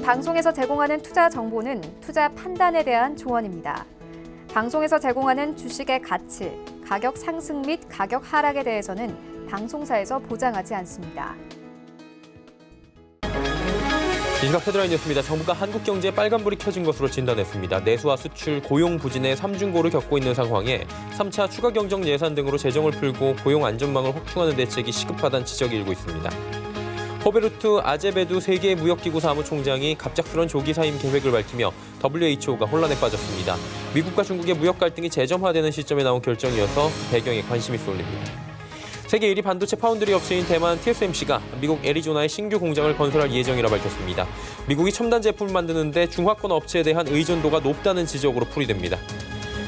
방송에서 제공하는 투자 정보는 투자 판단에 대한 조언입니다. 방송에서 제공하는 주식의 가치, 가격 상승 및 가격 하락에 대해서는 방송사에서 보장하지 않습니다. 이 시각 헤드라인 뉴스입니다. 정부가 한국 경제에 빨간불이 켜진 것으로 진단했습니다. 내수와 수출, 고용 부진의 삼중고를 겪고 있는 상황에 3차 추가 경정 예산 등으로 재정을 풀고 고용 안전망을 확충하는 대책이 시급하다는 지적이 일고 있습니다. 호베르투 아제베두 세계 무역기구 사무총장이 갑작스런 조기 사임 계획을 밝히며 WHO가 혼란에 빠졌습니다. 미국과 중국의 무역 갈등이 재점화되는 시점에 나온 결정이어서 배경에 관심이 쏠립니다. 세계 1위 반도체 파운드리 업체인 대만 TSMC가 미국 애리조나에 신규 공장을 건설할 예정이라 밝혔습니다. 미국이 첨단 제품을 만드는데 중화권 업체에 대한 의존도가 높다는 지적으로 풀이됩니다.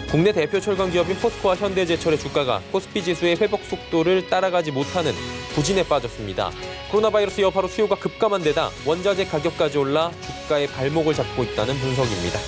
국내 대표 철강 기업인 포스코와 현대제철의 주가가 코스피 지수의 회복 속도를 따라가지 못하는 부진에 빠졌습니다. 코로나 바이러스 여파로 수요가 급감한 데다 원자재 가격까지 올라 주가의 발목을 잡고 있다는 분석입니다.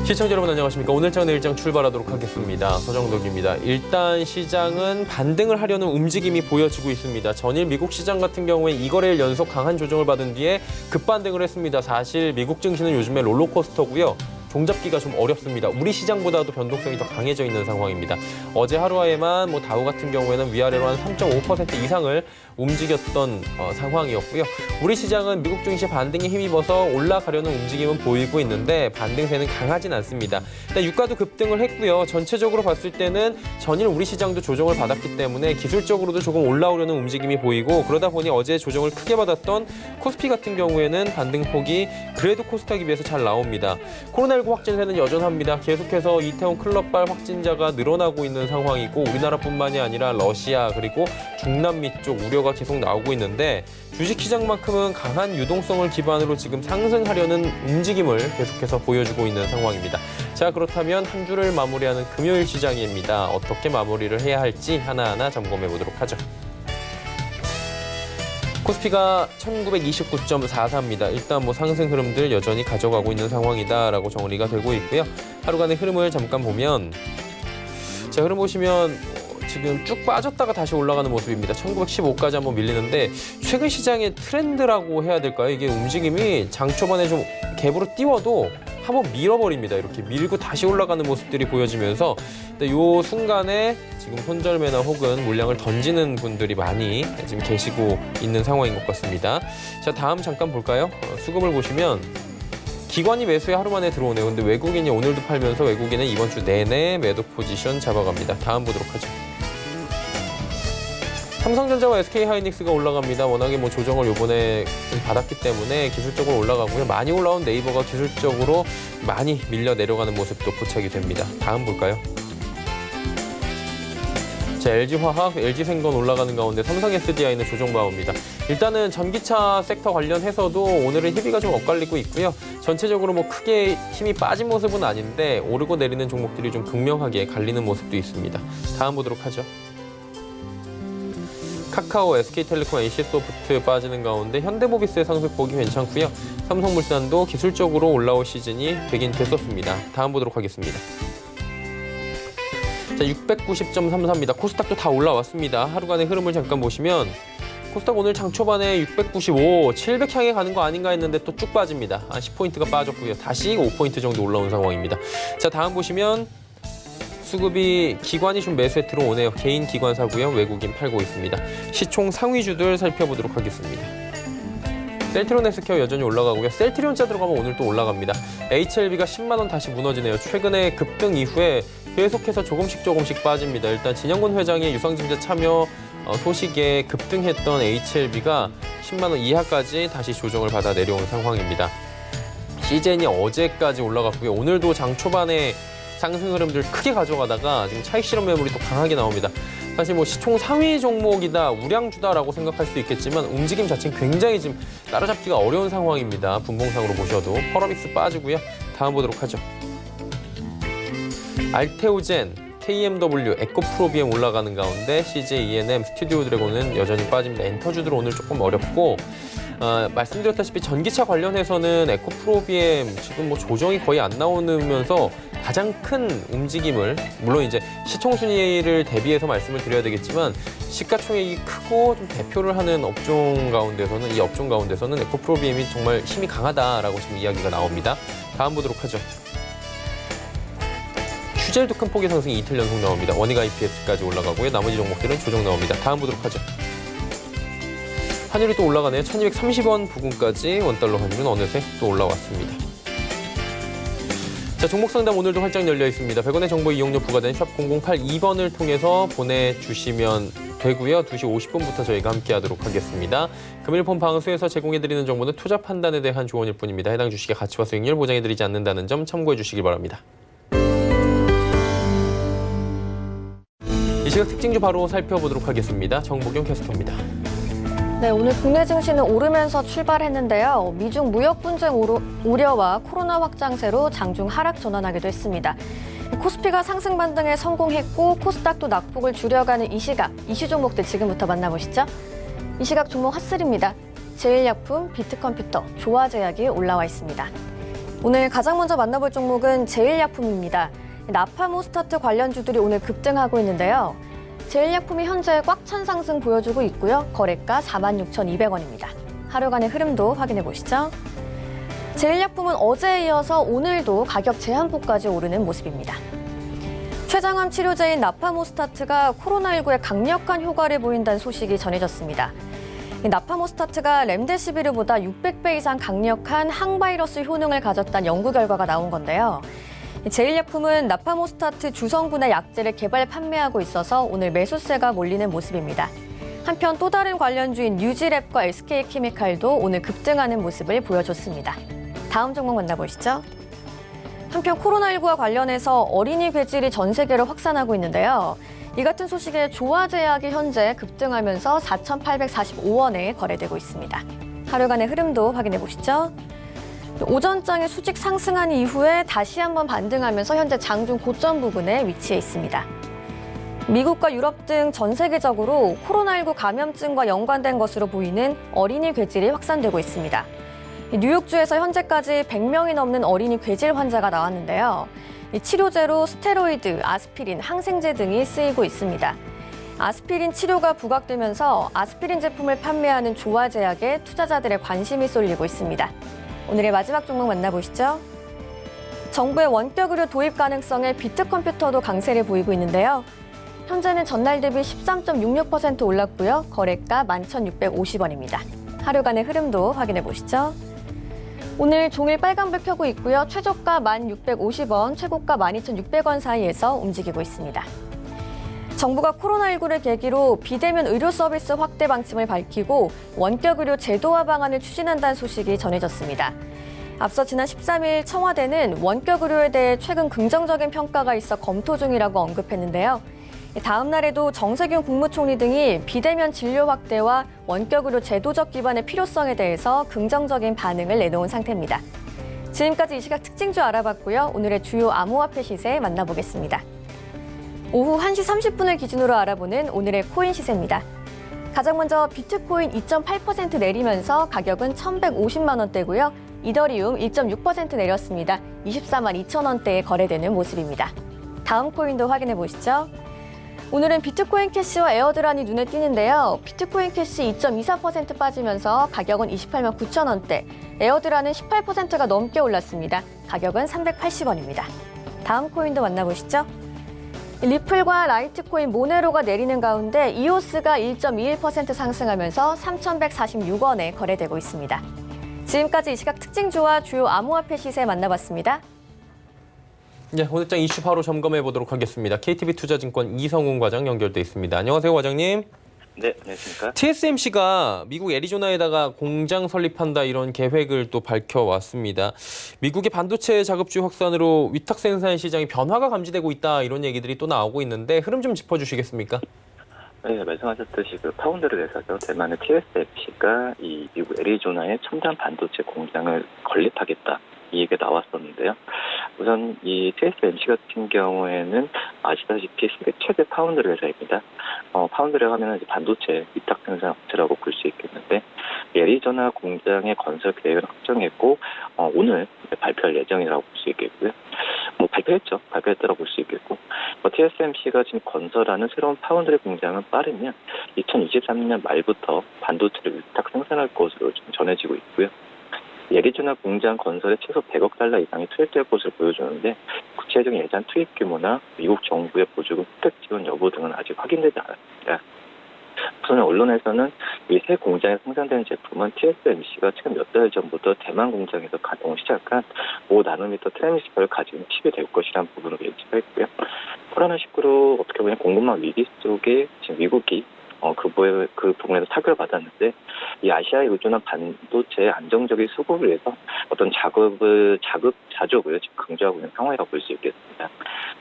시청자 여러분 안녕하십니까. 오늘장 내일장 출발하도록 하겠습니다. 서정덕입니다. 일단 시장은 반등을 하려는 움직임이 보여지고 있습니다. 전일 미국 시장 같은 경우에 2거래일 연속 강한 조정을 받은 뒤에 급반등을 했습니다. 사실 미국 증시는 요즘에 롤러코스터고요. 종잡기가 좀 어렵습니다. 우리 시장보다도 변동성이 더 강해져 있는 상황입니다. 어제 하루에만 다우 같은 경우에는 위아래로 한 3.5% 이상을 움직였던 상황이었고요. 우리 시장은 미국 증시 반등에 힘입어서 올라가려는 움직임은 보이고 있는데 반등세는 강하진 않습니다. 일단 유가도 급등을 했고요. 전체적으로 봤을 때는 전일 우리 시장도 조정을 받았기 때문에 기술적으로도 조금 올라오려는 움직임이 보이고 그러다 보니 어제 조정을 크게 받았던 코스피 같은 경우에는 반등폭이 그래도 코스닥에 비해서 잘 나옵니다. 코로나19 확진세는 여전합니다. 계속해서 이태원 클럽발 확진자가 늘어나고 있는 상황이고 우리나라뿐만이 아니라 러시아 그리고 중남미 쪽 우려가 계속 나오고 있는데 주식시장만큼은 강한 유동성을 기반으로 지금 상승하려는 움직임을 계속해서 보여주고 있는 상황입니다. 자, 그렇다면 한 주를 마무리하는 금요일 시장입니다. 어떻게 마무리를 해야 할지 하나하나 점검해 보도록 하죠. 코스피가 1929.44입니다. 일단 상승 흐름들 여전히 가져가고 있는 상황이다라고 정리가 되고 있고요. 하루간의 흐름을 잠깐 보면 자, 흐름 보시면 지금 쭉 빠졌다가 다시 올라가는 모습입니다. 1915까지 한번 밀리는데 최근 시장의 트렌드라고 해야 될까요? 이게 움직임이 장 초반에 좀 갭으로 띄워도 한번 밀어버립니다. 이렇게 밀고 다시 올라가는 모습들이 보여지면서 이 순간에 지금 손절매나 혹은 물량을 던지는 분들이 많이 지금 계시고 있는 상황인 것 같습니다. 자, 다음 잠깐 볼까요? 수급을 보시면 기관이 매수에 하루 만에 들어오네요. 근데 외국인이 오늘도 팔면서 외국인은 이번 주 내내 매도 포지션 잡아갑니다. 다음 보도록 하죠. 삼성전자와 SK하이닉스가 올라갑니다. 워낙에 조정을 이번에 받았기 때문에 기술적으로 올라가고요. 많이 올라온 네이버가 기술적으로 많이 밀려 내려가는 모습도 포착이 됩니다. 다음 볼까요? 자, LG화학, LG생건 올라가는 가운데 삼성 SDI는 조정 바옵니다. 일단은 전기차 섹터 관련해서도 오늘은 희비가 좀 엇갈리고 있고요. 전체적으로 크게 힘이 빠진 모습은 아닌데 오르고 내리는 종목들이 좀 극명하게 갈리는 모습도 있습니다. 다음 보도록 하죠. 카카오, SK텔레콤, NC소프트 빠지는 가운데 현대모비스의 상승폭이 괜찮고요. 삼성물산도 기술적으로 올라올 시즌이 되긴 됐었습니다. 다음 보도록 하겠습니다. 자, 690.34입니다. 코스닥도 다 올라왔습니다. 하루간의 흐름을 잠깐 보시면 코스닥 오늘 장 초반에 695, 700 향해 가는 거 아닌가 했는데 또 쭉 빠집니다. 한 10포인트가 빠졌고요. 다시 5포인트 정도 올라온 상황입니다. 자, 다음 보시면 수급이 기관이 좀 매수에 들어오네요. 개인 기관사고요. 외국인 팔고 있습니다. 시총 상위주들 살펴보도록 하겠습니다. 셀트리온 헬스케어 여전히 올라가고요. 셀트리온자 들어가면 오늘 또 올라갑니다. HLB가 10만 원 다시 무너지네요. 최근에 급등 이후에 계속해서 조금씩 빠집니다. 일단 진영근 회장의 유상증자 참여 소식에 급등했던 HLB가 10만 원 이하까지 다시 조정을 받아 내려온 상황입니다. 시젠이 어제까지 올라갔고요. 오늘도 장 초반에 상승 흐름들 크게 가져가다가 지금 차익 실현 매물이 또 강하게 나옵니다. 사실 시총 상위 종목이다, 우량주다라고 생각할 수도 있겠지만 움직임 자체는 굉장히 지금 따라잡기가 어려운 상황입니다. 분봉상으로 보셔도 펄어빅스 빠지고요. 다음 보도록 하죠. 알테오젠, KMW, 에코프로비엠 올라가는 가운데 CJ ENM, 스튜디오 드래곤은 여전히 빠집니다. 엔터주들 오늘 조금 어렵고 말씀드렸다시피 전기차 관련해서는 에코프로비엠 지금 뭐 조정이 거의 안 나오면서 가장 큰 움직임을, 물론 이제 시총 순위를 대비해서 말씀을 드려야 되겠지만 시가총액이 크고 좀 대표를 하는 업종 가운데서는 에코프로비엠이 정말 힘이 강하다라고 지금 이야기가 나옵니다. 다음 보도록 하죠. 슈젤도 큰 폭의 상승이 이틀 연속 나옵니다. 원익 IPS까지 올라가고요. 나머지 종목들은 조정 나옵니다. 다음 보도록 하죠. 환율이 또 올라가네요. 1230원 부근까지 원달러 환율은 어느새 또 올라왔습니다. 자, 종목 상담 오늘도 활짝 열려 있습니다. 100원의 정보 이용료 부과된 샵 0082번을 통해서 보내주시면 되고요. 2시 50분부터 저희가 함께하도록 하겠습니다. 금일 본 방수에서 제공해드리는 정보는 투자 판단에 대한 조언일 뿐입니다. 해당 주식의 가치와 수익률 보장해드리지 않는다는 점 참고해 주시기 바랍니다. 이 시각 특징주 바로 살펴보도록 하겠습니다. 정보경 캐스터입니다. 네, 오늘 국내 증시는 오르면서 출발했는데요. 미중 무역 분쟁 우려와 코로나 확장세로 장중 하락 전환하기도 했습니다. 코스피가 상승 반등에 성공했고 코스닥도 낙폭을 줄여가는 이 시각, 이슈 종목들 지금부터 만나보시죠. 이 시각 종목 핫슬입니다. 제일약품, 비트컴퓨터, 조화제약이 올라와 있습니다. 오늘 가장 먼저 만나볼 종목은 제일약품입니다. 나파모스타트 관련주들이 오늘 급등하고 있는데요. 제일약품이 현재 꽉 찬 상승 보여주고 있고요. 거래가 46,200원입니다. 하루간의 흐름도 확인해 보시죠. 제일약품은 어제에 이어서 오늘도 가격 제한폭까지 오르는 모습입니다. 췌장암 치료제인 나파모스타트가 코로나19에 강력한 효과를 보인다는 소식이 전해졌습니다. 나파모스타트가 렘데시비르보다 600배 이상 강력한 항바이러스 효능을 가졌다는 연구 결과가 나온 건데요. 제일약품은 나파모스타트 주성분의 약제를 개발 판매하고 있어서 오늘 매수세가 몰리는 모습입니다. 한편 또 다른 관련주인 뉴지랩과 SK케미칼도 오늘 급등하는 모습을 보여줬습니다. 다음 종목 만나보시죠. 한편 코로나19와 관련해서 어린이 괴질이 전 세계로 확산하고 있는데요. 이 같은 소식에 조화제약이 현재 급등하면서 4,845원에 거래되고 있습니다. 하루간의 흐름도 확인해 보시죠. 오전장에 수직 상승한 이후에 다시 한번 반등하면서 현재 장중 고점 부근에 위치해 있습니다. 미국과 유럽 등 전 세계적으로 코로나19 감염증과 연관된 것으로 보이는 어린이 괴질이 확산되고 있습니다. 뉴욕주에서 현재까지 100명이 넘는 어린이 괴질 환자가 나왔는데요. 치료제로 스테로이드, 아스피린, 항생제 등이 쓰이고 있습니다. 아스피린 치료가 부각되면서 아스피린 제품을 판매하는 조화제약에 투자자들의 관심이 쏠리고 있습니다. 오늘의 마지막 종목 만나보시죠. 정부의 원격 의료 도입 가능성에 비트컴퓨터도 강세를 보이고 있는데요. 현재는 전날 대비 13.66% 올랐고요. 거래가 11,650원입니다. 하루간의 흐름도 확인해 보시죠. 오늘 종일 빨간불 켜고 있고요. 최저가 1,650원, 최고가 12,600원 사이에서 움직이고 있습니다. 정부가 코로나19를 계기로 비대면 의료 서비스 확대 방침을 밝히고 원격 의료 제도화 방안을 추진한다는 소식이 전해졌습니다. 앞서 지난 13일 청와대는 원격 의료에 대해 최근 긍정적인 평가가 있어 검토 중이라고 언급했는데요. 다음 날에도 정세균 국무총리 등이 비대면 진료 확대와 원격 의료 제도적 기반의 필요성에 대해서 긍정적인 반응을 내놓은 상태입니다. 지금까지 이 시각 특징주 알아봤고요. 오늘의 주요 암호화폐 시세 만나보겠습니다. 오후 1시 30분을 기준으로 알아보는 오늘의 코인 시세입니다. 가장 먼저 비트코인 2.8% 내리면서 가격은 1,150만 원대고요. 이더리움 1.6% 내렸습니다. 24만 2천 원대에 거래되는 모습입니다. 다음 코인도 확인해 보시죠. 오늘은 비트코인 캐시와 에어드란이 눈에 띄는데요. 비트코인 캐시 2.24% 빠지면서 가격은 28만 9천 원대, 에어드란은 18%가 넘게 올랐습니다. 가격은 380원입니다. 다음 코인도 만나보시죠. 리플과 라이트코인 모네로가 내리는 가운데 이오스가 1.21% 상승하면서 3,146원에 거래되고 있습니다. 지금까지 이 시각 특징주와 주요 암호화폐 시세 만나봤습니다. 네, 오늘장 이슈 바로 점검해 보도록 하겠습니다. KTB투자증권 이성훈 과장 연결돼 있습니다. 안녕하세요, 과장님. 네, 안녕하십니까. TSMC가 미국 애리조나에다가 공장 설립한다 이런 계획을 또 밝혀왔습니다. 미국의 반도체 자급주 확산으로 위탁 생산 시장에 변화가 감지되고 있다 이런 얘기들이 또 나오고 있는데 흐름 좀 짚어주시겠습니까? 네, 말씀하셨듯이 파운드를 회사죠. 대만의 TSMC가 이 미국 애리조나에 첨단 반도체 공장을 건립하겠다. 이 얘기가 나왔었는데요. 우선 이 TSMC 같은 경우에는 아시다시피 세계 최대 파운드리 회사입니다. 파운드리 하면 이제 반도체 위탁 생산 업체라고 볼 수 있겠는데 애리조나 공장의 건설 계획을 확정했고 오늘 발표할 예정이라고 볼 수 있겠고요. 발표했다고 볼 수 있겠고 TSMC가 지금 건설하는 새로운 파운드리 공장은 빠르면 2023년 말부터 반도체를 위탁 생산할 것으로 좀 전해지고 있고요. 애리조나 공장 건설에 최소 100억 달러 이상이 투입될 것으로 보여주는데 구체적인 예산 투입 규모나 미국 정부의 보조금 혜택 지원 여부 등은 아직 확인되지 않았습니다. 우선 언론에서는 이 새 공장에 생산되는 제품은 TSMC가 최근 몇 달 전부터 대만 공장에서 가동을 시작한 5나노미터 트랜지스터를 가진 칩이 될 것이라는 부분을 예측을 했고요. 코로나19로 어떻게 보면 공급망 위기 속에 지금 미국이 그 부분에서 타격을 받았는데 이 아시아에 의존한 반도체의 안정적인 수급을 위해서 어떤 자족을 지금 강조하고 있는 상황이라고 볼 수 있겠습니다.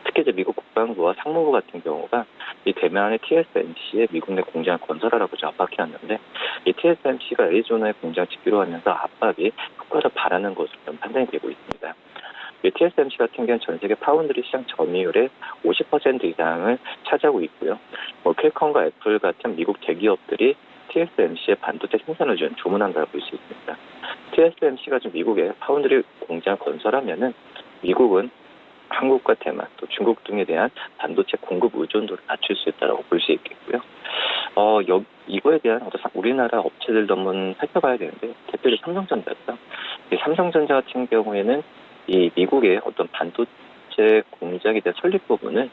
특히 이제 미국 국방부와 상무부 같은 경우가 이 대만의 TSMC의 미국 내 공장을 건설하라고 압박해왔는데 이 TSMC가 애리조나의 공장 짓기로 하면서 압박이 효과를 발하는 것으로 판단이 되고 있습니다. TSMC 같은 경우는 전 세계 파운드리 시장 점유율의 50% 이상을 차지하고 있고요. 퀄컴과 애플 같은 미국 대기업들이 TSMC의 반도체 생산을 주문한다고 볼 수 있습니다. TSMC가 지금 미국에 파운드리 공장 건설하면은 미국은 한국과 대만, 또 중국 등에 대한 반도체 공급 의존도를 낮출 수 있다고 볼 수 있겠고요. 이거에 대한 우리나라 업체들도 한번 살펴봐야 되는데 대표적으로 삼성전자죠. 삼성전자 같은 경우에는 이 미국의 어떤 반도체 공장에 대한 설립 부분을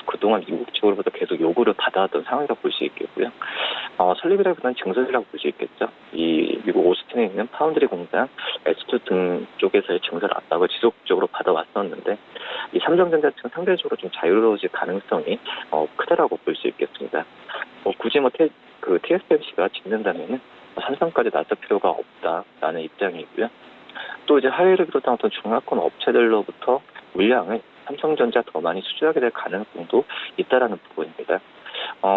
그동안 미국 측으로부터 계속 요구를 받아왔던 상황이라고 볼 수 있겠고요. 설립이라기보다는 증설이라고 볼 수 있겠죠. 이 미국 오스틴에 있는 파운드리 공장, S2 등 쪽에서의 증설 압박을 지속적으로 받아왔었는데 이 삼성전자 측은 상대적으로 좀 자유로워질 가능성이 크다라고 볼 수 있겠습니다. 굳이 TSMC가 짓는다면은 삼성까지 나설 필요가 없다라는 입장이고요. 또 이제 하해를 비롯한 어떤 중화권 업체들로부터 물량을 삼성전자 더 많이 수주하게 될 가능성도 있다라는 부분입니다.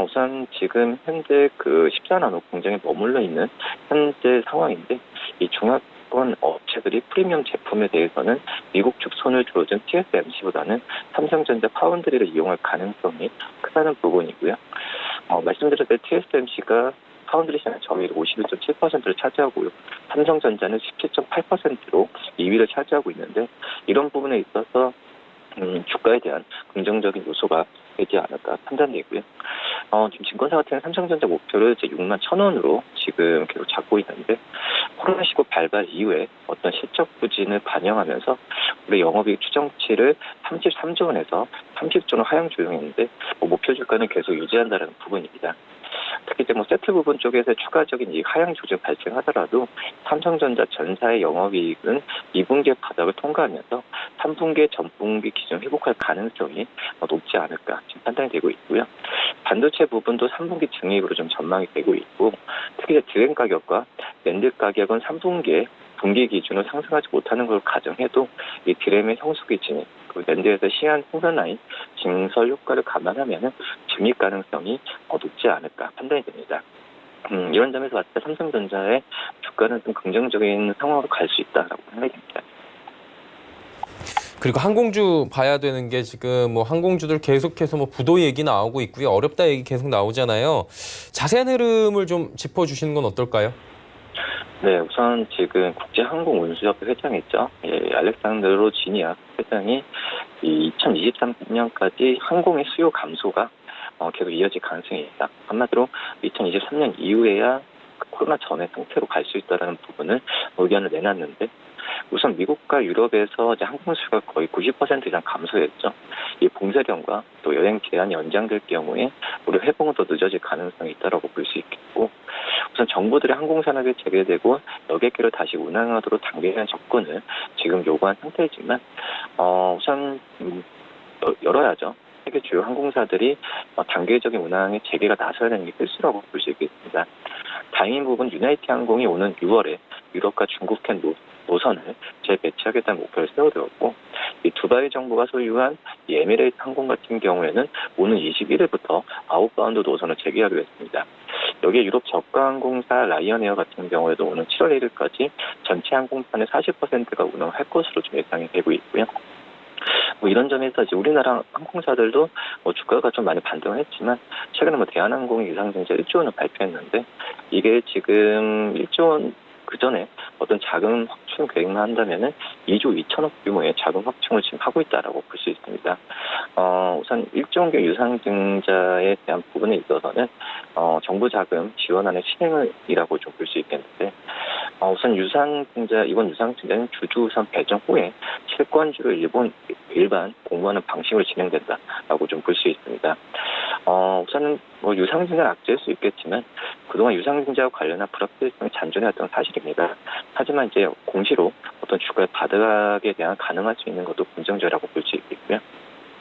우선 지금 현재 14나노 공장에 머물러 있는 현재 상황인데 이 중화권 업체들이 프리미엄 제품에 대해서는 미국 측 손을 들어준 TSMC보다는 삼성전자 파운드리를 이용할 가능성이 크다는 부분이고요. 말씀드렸을 때 TSMC가 파운드리 시장 점유율 51.7%를 차지하고요. 삼성전자는 17.8%로 2위를 차지하고 있는데 이런 부분에 있어서 주가에 대한 긍정적인 요소가 되지 않을까 판단되고요. 지금 증권사 같은 경우는 삼성전자 목표를 이제 61,000원으로 지금 계속 잡고 있는데 코로나19 발발 이후에 어떤 실적 부진을 반영하면서 우리 영업이익 추정치를 33조 원에서 30조 원 하향 조정했는데 목표 주가는 계속 유지한다는 부분입니다. 특히 이제 세트 부분 쪽에서 추가적인 이 하향 조정 발생하더라도 삼성전자 전사의 영업이익은 2분기의 바닥을 통과하면서 3분기의 전분기 기준 회복할 가능성이 높지 않을까 지금 판단이 되고 있고요. 반도체 부분도 3분기 증이익으로 좀 전망이 되고 있고 특히 이제 드램 가격과 낸드 가격은 3분기에 분기 기준으로 상승하지 못하는 걸 가정해도 이 드램의 성수기 진입, 낸드에서 시한 생산 라인 증설 효과를 감안하면 증익 가능성이 높지 않을까 판단이 됩니다. 이런 점에서 봤을 때 삼성전자의 주가는 좀 긍정적인 상황으로 갈 수 있다라고 생각이 됩니다. 그리고 항공주 봐야 되는 게 지금 항공주들 계속해서 부도 얘기 나오고 있고요. 어렵다 얘기 계속 나오잖아요. 자세한 흐름을 좀 짚어주시는 건 어떨까요? 네, 우선 지금 국제항공운수협회 회장이죠. 알렉산드로 지니아 회장이 2023년까지 항공의 수요 감소가 계속 이어질 가능성이 있다. 한마디로 2023년 이후에야 코로나 전의 상태로 갈 수 있다는 부분을 의견을 내놨는데 우선 미국과 유럽에서 이제 항공 수요가 거의 90% 이상 감소했죠. 이 봉쇄령과 또 여행 제한이 연장될 경우에 우리 회복은 더 늦어질 가능성이 있다고 볼 수 있겠고 우선 정부들의 항공산업이 재개되고 여객기를 다시 운항하도록 단계적 접근을 지금 요구한 상태이지만 우선 열어야죠. 세계 주요 항공사들이 단계적인 운항에 재개가 나서야 되는 게 필수라고 볼 수 있겠습니다. 다행인 부분 유나이티 항공이 오는 6월에 유럽과 중국행 노선을 재배치하겠다는 목표를 세워두었고 이 두바이 정부가 소유한 이 에미레이트 항공 같은 경우에는 오는 21일부터 아웃바운드 노선을 재개하기로 했습니다. 여기에 유럽 저가 항공사 라이언에어 같은 경우에도 오는 7월 1일까지 전체 항공편의 40%가 운항할 것으로 좀 예상이 되고 있고요. 이런 점에서 이제 우리나라 항공사들도 주가가 좀 많이 반등을 했지만 최근에 대한항공이 유상증자 1조 원을 발표했는데 이게 지금 1조 원 그전에 어떤 자금 확충 계획만 한다면은 2조 2천억 규모의 자금 확충을 지금 하고 있다라고 볼 수 있습니다. 우선 일종의 유상증자에 대한 부분에 있어서는 정부 자금 지원안의 실행이라고 좀 볼 수 있겠는데, 우선 이번 유상증자는 주주 우선 배정 후에 채권주를 일반 공모하는 방식으로 진행된다라고 좀 볼 수 있습니다. 우선은 유상증자는 악재일 수 있겠지만 그동안 유상증자와 관련한 불확실성이 잔존해왔던 사실입니다. 하지만 이제 공시로 어떤 주가의 바닥에 대한 가능할 수 있는 것도 긍정적이라고 볼 수 있겠고요.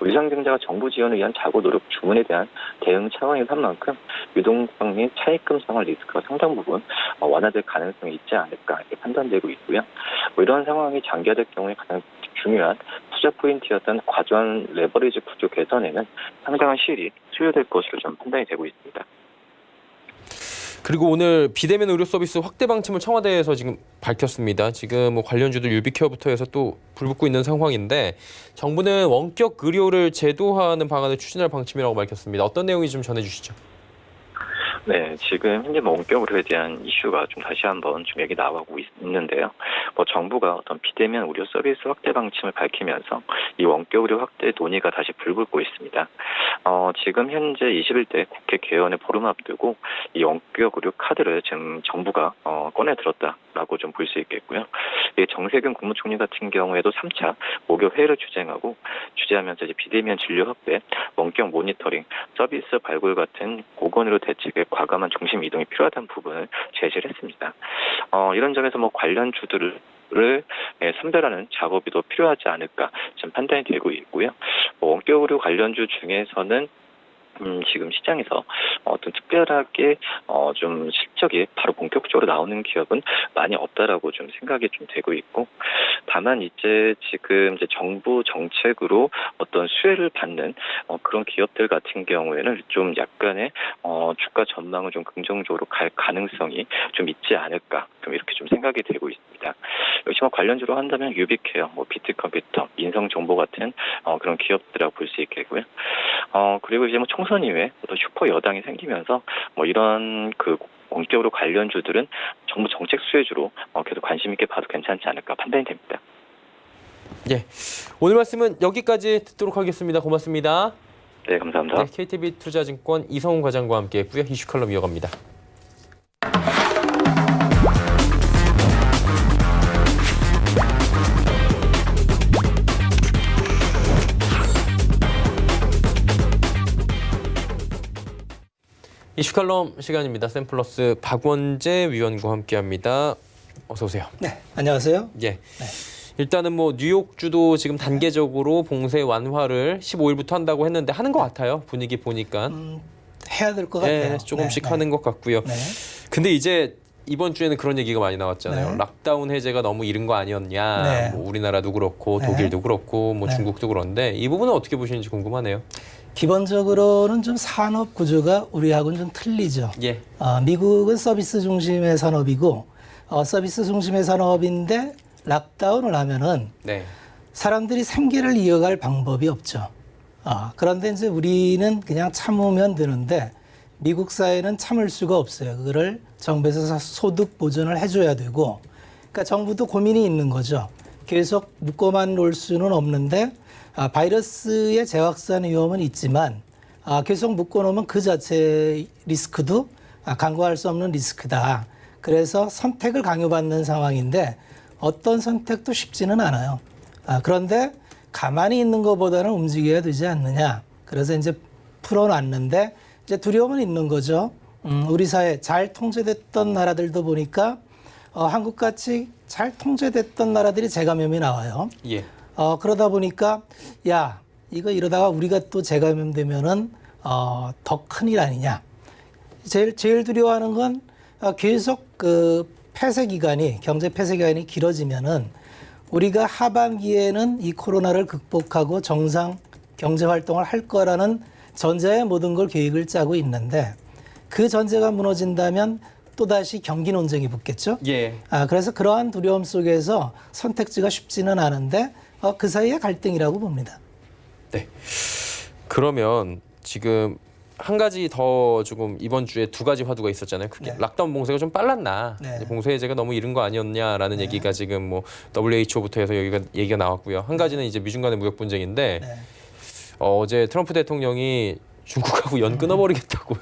유상증자가 정부 지원을 위한 자구 노력 주문에 대한 대응 차원이 한 만큼 유동성 및 차입금 상환 리스크가 상당 부분 완화될 가능성이 있지 않을까 이렇게 판단되고 있고요. 이런 상황이 장기화될 경우에 가장 중요한 투자 포인트였던 과도한 레버리지 구조 개선에는 상당한 시일이 소요될 것으로 좀 판단이 되고 있습니다. 그리고 오늘 비대면 의료 서비스 확대 방침을 청와대에서 지금 밝혔습니다. 지금 뭐 관련주들 유비케어부터 해서 또 불붙고 있는 상황인데 정부는 원격 의료를 제도화하는 방안을 추진할 방침이라고 밝혔습니다. 어떤 내용인지 좀 전해주시죠. 네, 지금 현재 원격 의료에 대한 이슈가 좀 다시 한번 좀 얘기 나오고 있는데요. 정부가 어떤 비대면 의료 서비스 확대 방침을 밝히면서 이 원격 의료 확대 논의가 다시 불붙고 있습니다. 지금 현재 21대 국회 개원의 보름 앞두고 이 원격 의료 카드를 지금 정부가 꺼내 들었다라고 좀 볼 수 있겠고요. 정세균 국무총리 같은 경우에도 3차 목요 회의를 주재하면서 이제 비대면 진료 확대, 원격 모니터링, 서비스 발굴 같은 고건의료 대책의 과감한 중심 이동이 필요하다는 부분을 제시를 했습니다. 이런 점에서 관련 주들을 선별하는 작업이 더 필요하지 않을까 지금 판단이 되고 있고요. 원격 의료 관련주 중에서는 지금 시장에서 어떤 특별하게 좀 실적이 바로 본격적으로 나오는 기업은 많이 없다라고 좀 생각이 좀 되고 있고, 다만 지금 정부 정책으로 어떤 수혜를 받는 그런 기업들 같은 경우에는 좀 약간의 주가 전망을 좀 긍정적으로 갈 가능성이 좀 있지 않을까 좀 이렇게 좀 생각이 되고 있습니다. 역시 관련주로 한다면 유비케어, 비트컴퓨터, 인성정보 같은 그런 기업들이라고 볼 수 있겠고요. 그리고 이제 총선 이후에 또 슈퍼 여당이 생기면서 이런 원격으로 관련주들은 정부 정책 수혜주로 계속 관심 있게 봐도 괜찮지 않을까 판단이 됩니다. 예, 오늘 말씀은 여기까지 듣도록 하겠습니다. 고맙습니다. 네, 감사합니다. 네, KTB 투자증권 이성훈 과장과 함께했고요. 이슈 칼럼 이어갑니다. 이슈 칼럼 시간입니다. 샘플러스 박원재 위원과 함께합니다. 어서 오세요. 네, 안녕하세요. 예. 일단은 뉴욕주도 지금 단계적으로 봉쇄 완화를 15일부터 한다고 했는데 하는 것 같아요. 분위기 보니까. 해야 될 것 같아요. 조금씩 하는 것 같고요. 네. 근데 이제 이번 주에는 그런 얘기가 많이 나왔잖아요. 네. 락다운 해제가 너무 이른 거 아니었냐. 네. 우리나라도 그렇고 네. 독일도 그렇고 네. 중국도 그런데 이 부분은 어떻게 보시는지 궁금하네요. 기본적으로는 좀 산업 구조가 우리하고는 좀 틀리죠. 예. 미국은 서비스 중심의 산업이고 서비스 중심의 산업인데 락다운을 하면은 네. 사람들이 생계를 이어갈 방법이 없죠. 그런데 이제 우리는 그냥 참으면 되는데 미국 사회는 참을 수가 없어요. 그거를 정부에서 소득 보전을 해줘야 되고, 그러니까 정부도 고민이 있는 거죠. 계속 묶어만 놓을 수는 없는데 바이러스의 재확산 위험은 있지만 계속 묶어놓으면 그 자체 리스크도 간과할 수 없는 리스크다. 그래서 선택을 강요받는 상황인데 어떤 선택도 쉽지는 않아요. 그런데 가만히 있는 것보다는 움직여야 되지 않느냐. 그래서 이제 풀어놨는데 이제 두려움은 있는 거죠. 우리 사회 잘 통제됐던 나라들도 보니까 한국같이 잘 통제됐던 나라들이 재감염이 나와요. 예. 그러다 보니까 야 이거 이러다가 우리가 또 재감염되면은 더 큰일 아니냐. 제일 두려워하는 건 계속 폐쇄 기간이 경제 폐쇄 기간이 길어지면은 우리가 하반기에는 이 코로나를 극복하고 정상 경제 활동을 할 거라는 전제에 모든 걸 계획을 짜고 있는데 그 전제가 무너진다면 또다시 경기 논쟁이 붙겠죠. 예. 그래서 그러한 두려움 속에서 선택지가 쉽지는 않은데 그 사이에 갈등이라고 봅니다. 네. 그러면 지금 한 가지 더 조금 이번 주에 두 가지 화두가 있었잖아요. 그게 네. 락다운 봉쇄가 좀 빨랐나? 네. 봉쇄 해제가 너무 이른 거 아니었냐라는 네. 얘기가 지금 뭐 WHO부터 해서 얘기가 나왔고요. 한 가지는 이제 미중 간의 무역 분쟁인데 네. 어제 트럼프 대통령이 중국하고 연 끊어버리겠다고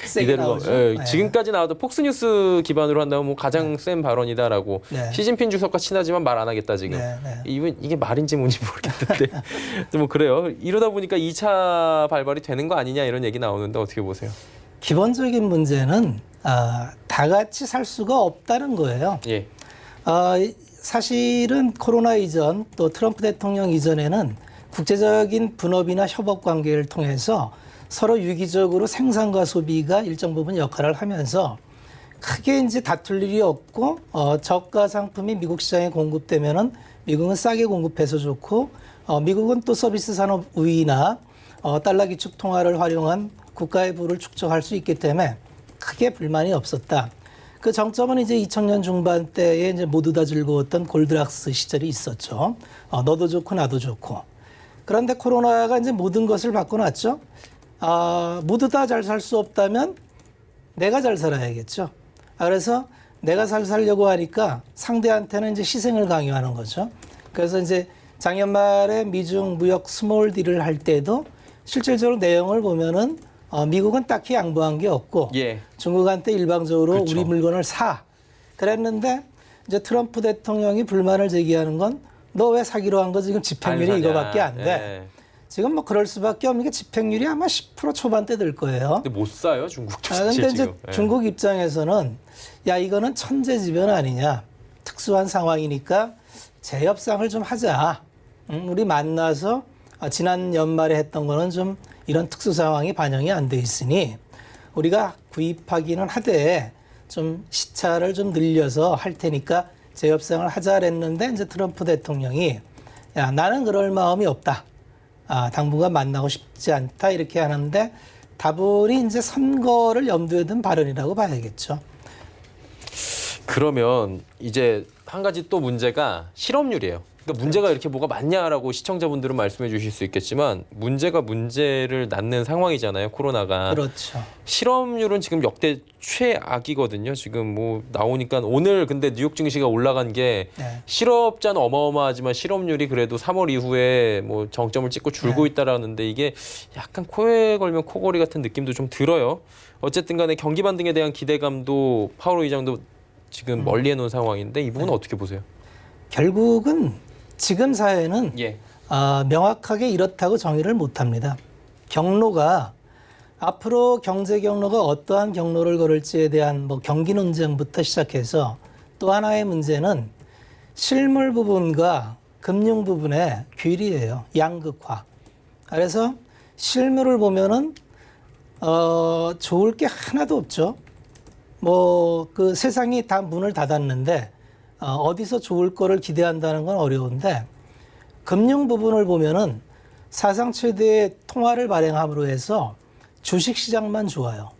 세게 나오죠. 네. 지금까지 나와도 폭스뉴스 기반으로 한다면 뭐 가장 센 발언이다라고 네. 시진핑 주석과 친하지만 말 안 하겠다 지금. 네, 네. 이게 말인지 뭔지 모르겠는데 뭐 그래요. 이러다 보니까 2차 발발이 되는 거 아니냐 이런 얘기 나오는데 어떻게 보세요? 기본적인 문제는 다 같이 살 수가 없다는 거예요. 예. 사실은 코로나 이전 또 트럼프 대통령 이전에는 국제적인 분업이나 협업 관계를 통해서 서로 유기적으로 생산과 소비가 일정 부분 역할을 하면서 크게 이제 다툴 일이 없고 저가 상품이 미국 시장에 공급되면은 미국은 싸게 공급해서 좋고 미국은 또 서비스 산업 우위나 달러 기축 통화를 활용한 국가의 부를 축적할 수 있기 때문에 크게 불만이 없었다. 그 정점은 이제 2000년 중반 때에 이제 모두 다 즐거웠던 골드락스 시절이 있었죠. 너도 좋고 나도 좋고. 그런데 코로나가 이제 모든 것을 바꿔놨죠. 모두 다 잘 살 수 없다면 내가 잘 살아야겠죠. 그래서 내가 잘 살려고 하니까 상대한테는 이제 희생을 강요하는 거죠. 그래서 이제 작년 말에 미중 무역 스몰 딜을 할 때도 실질적으로 내용을 보면은 미국은 딱히 양보한 게 없고 예. 중국한테 일방적으로 그렇죠. 우리 물건을 사 그랬는데 이제 트럼프 대통령이 불만을 제기하는 건 너 왜 사기로 한 거 지금 집행률이 이거밖에 안 돼. 예. 지금 뭐 그럴 수밖에 없는 게 집행률이 아마 10% 초반대 될 거예요. 근데 못 사요 중국도 근데 사실 이제 지금. 예. 중국 입장에서는 야 이거는 천재지변 아니냐. 특수한 상황이니까 재협상을 좀 하자. 우리 만나서 지난 연말에 했던 거는 좀 이런 특수 상황이 반영이 안 돼 있으니 우리가 구입하기는 하되 좀 시차를 좀 늘려서 할 테니까 재협상을 하자 그랬는데 이제 트럼프 대통령이 야 나는 그럴 마음이 없다. 당분간 만나고 싶지 않다 이렇게 하는데 다분히 이제 선거를 염두에 둔 발언이라고 봐야겠죠. 그러면 이제 한 가지 또 문제가 실업률이에요. 그러니까 문제가 이렇게 뭐가 많냐라고 시청자분들은 말씀해 주실 수 있겠지만 문제가 문제를 낳는 상황이잖아요. 코로나가. 그렇죠. 실업률은 지금 역대 최악이거든요. 지금 뭐 나오니까 오늘 근데 뉴욕 증시가 올라간 게 네. 실업자는 어마어마하지만 실업률이 그래도 3월 이후에 뭐 정점을 찍고 줄고 네. 있다라는데 이게 약간 코에 걸면 코골이 같은 느낌도 좀 들어요. 어쨌든 간에 경기 반등에 대한 기대감도 파월 의장도 지금 멀리해 놓은 상황인데 이 부분은 어떻게 보세요? 결국은 지금 사회는 예. 명확하게 이렇다고 정의를 못합니다. 경로가 앞으로 경제 경로가 어떠한 경로를 걸을지에 대한 뭐 경기 논쟁부터 시작해서 또 하나의 문제는 실물 부분과 금융 부분의 괴리예요. 양극화. 그래서 실물을 보면은 좋을 게 하나도 없죠. 뭐 그 세상이 다 문을 닫았는데 어디서 좋을 거를 기대한다는 건 어려운데 금융 부분을 보면은 사상 최대의 통화를 발행함으로 해서 주식 시장만 좋아요.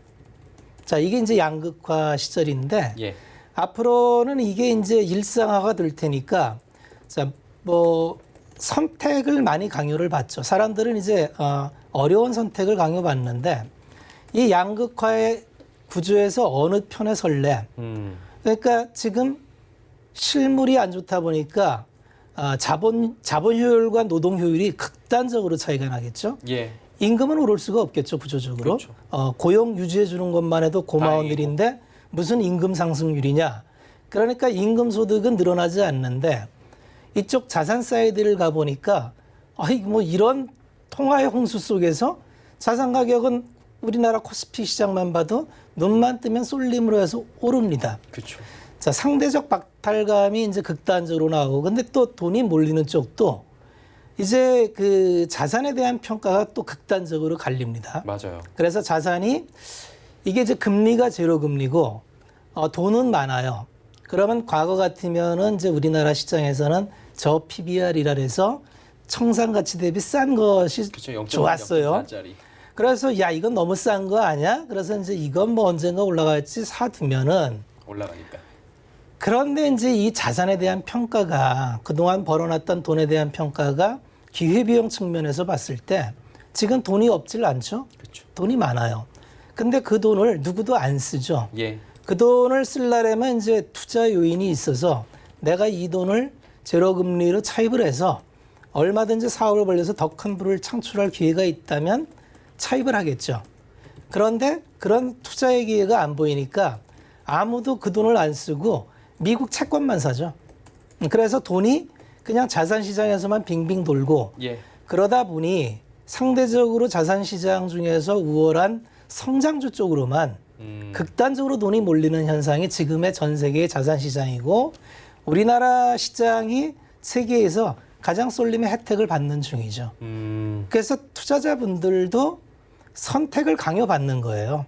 자, 이게 이제 양극화 시절인데 예. 앞으로는 이게 이제 일상화가 될 테니까 자, 뭐 선택을 많이 강요를 받죠. 사람들은 이제 어려운 선택을 강요받는데 이 양극화의 구조에서 어느 편에 설래? 그러니까 지금 실물이 안 좋다 보니까 자본 효율과 노동 효율이 극단적으로 차이가 나겠죠. 예. 임금은 오를 수가 없겠죠, 구조적으로. 그렇죠. 고용 유지해 주는 것만 해도 고마운 다행이고. 일인데 무슨 임금 상승률이냐. 그러니까 임금 소득은 늘어나지 않는데 이쪽 자산 사이드를 가보니까 뭐 이런 통화의 홍수 속에서 자산 가격은 우리나라 코스피 시장만 봐도 눈만 뜨면 쏠림으로 해서 오릅니다. 그렇죠. 자, 상대적 박탈감이 이제 극단적으로 나오고, 근데 또 돈이 몰리는 쪽도 이제 그 자산에 대한 평가가 또 극단적으로 갈립니다. 맞아요. 그래서 자산이 이게 이제 금리가 제로 금리고, 돈은 많아요. 그러면 과거 같으면은 이제 우리나라 시장에서는 저 PBR이라 해서 청산 가치 대비 싼 것이 그렇죠. 좋았어요. 0.4짜리. 그래서 야, 이건 너무 싼 거 아니야? 그래서 이제 이건 뭐 언젠가 올라갈지 사두면은 올라가니까. 그런데 이제 이 자산에 대한 평가가 그동안 벌어놨던 돈에 대한 평가가 기회비용 측면에서 봤을 때 지금 돈이 없질 않죠. 그렇죠. 돈이 많아요. 근데 그 돈을 누구도 안 쓰죠. 예. 그 돈을 쓰려면 이제 투자 요인이 있어서 내가 이 돈을 제로금리로 차입을 해서 얼마든지 사업을 벌려서 더 큰 부를 창출할 기회가 있다면 차입을 하겠죠. 그런데 그런 투자의 기회가 안 보이니까 아무도 그 돈을 안 쓰고 미국 채권만 사죠. 그래서 돈이 그냥 자산시장에서만 빙빙 돌고 예. 그러다 보니 상대적으로 자산시장 중에서 우월한 성장주 쪽으로만 극단적으로 돈이 몰리는 현상이 지금의 전 세계의 자산시장이고 우리나라 시장이 세계에서 가장 쏠림의 혜택을 받는 중이죠. 그래서 투자자분들도 선택을 강요받는 거예요.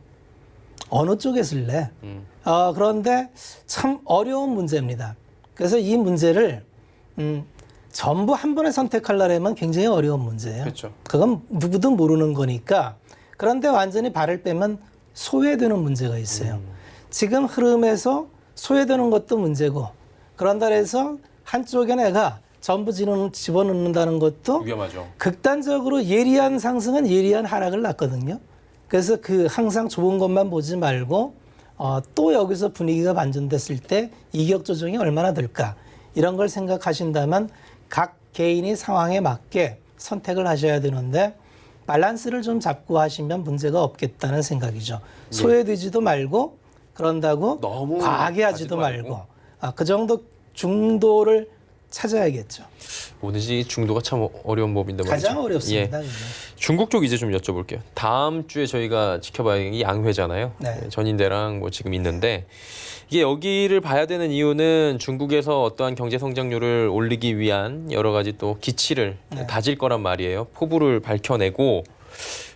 어느 쪽에 쓸래? 그런데 참 어려운 문제입니다. 그래서 이 문제를 전부 한 번에 선택하려면 굉장히 어려운 문제예요. 그렇죠. 그건 누구도 모르는 거니까. 그런데 완전히 발을 빼면 소외되는 문제가 있어요. 지금 흐름에서 소외되는 것도 문제고 그런다 해서 한쪽에 내가 전부 집어넣는다는 것도 위험하죠. 극단적으로 예리한 상승은 예리한 하락을 낳거든요. 그래서 그 항상 좋은 것만 보지 말고 또 여기서 분위기가 반전됐을 때 이격 조정이 얼마나 될까 이런 걸 생각하신다면 각 개인이 상황에 맞게 선택을 하셔야 되는데 밸런스를 좀 잡고 하시면 문제가 없겠다는 생각이죠. 소외되지도 말고 그런다고 너무 과하게 하지도 말고 그 정도 중도를 찾아야겠죠. 뭐든지 중도가 참 어려운 법인데 말이죠. 가장 어렵습니다. 예. 그게. 중국 쪽 이제 좀 여쭤볼게요. 다음 주에 저희가 지켜봐야 하는 게 양회잖아요. 네. 전인대랑 뭐 지금 있는데 이게 여기를 봐야 되는 이유는 중국에서 어떠한 경제 성장률을 올리기 위한 여러 가지 또 기치를 네. 다질 거란 말이에요. 포부를 밝혀내고.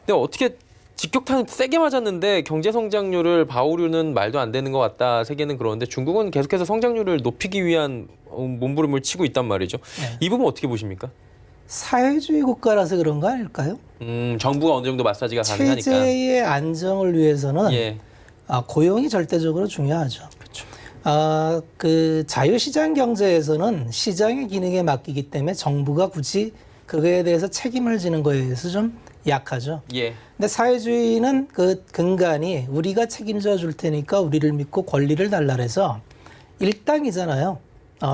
근데 어떻게 직격탄 세게 맞았는데 경제 성장률을 봐오려는 말도 안 되는 것 같다. 세계는 그러는데 중국은 계속해서 성장률을 높이기 위한 몸부림을 치고 있단 말이죠. 네. 이 부분 어떻게 보십니까? 사회주의 국가라서 그런 거 아닐까요? 정부가 어느 정도 마사지가 가능하니까. 체제의 안정을 위해서는 예. 고용이 절대적으로 중요하죠. 그렇죠. 그 자유시장 경제에서는 시장의 기능에 맡기기 때문에 정부가 굳이 그거에 대해서 책임을 지는 거에 대해서 좀 약하죠. 예. 근데 사회주의는 그 근간이 우리가 책임져 줄 테니까 우리를 믿고 권리를 달라 해서 일당이잖아요.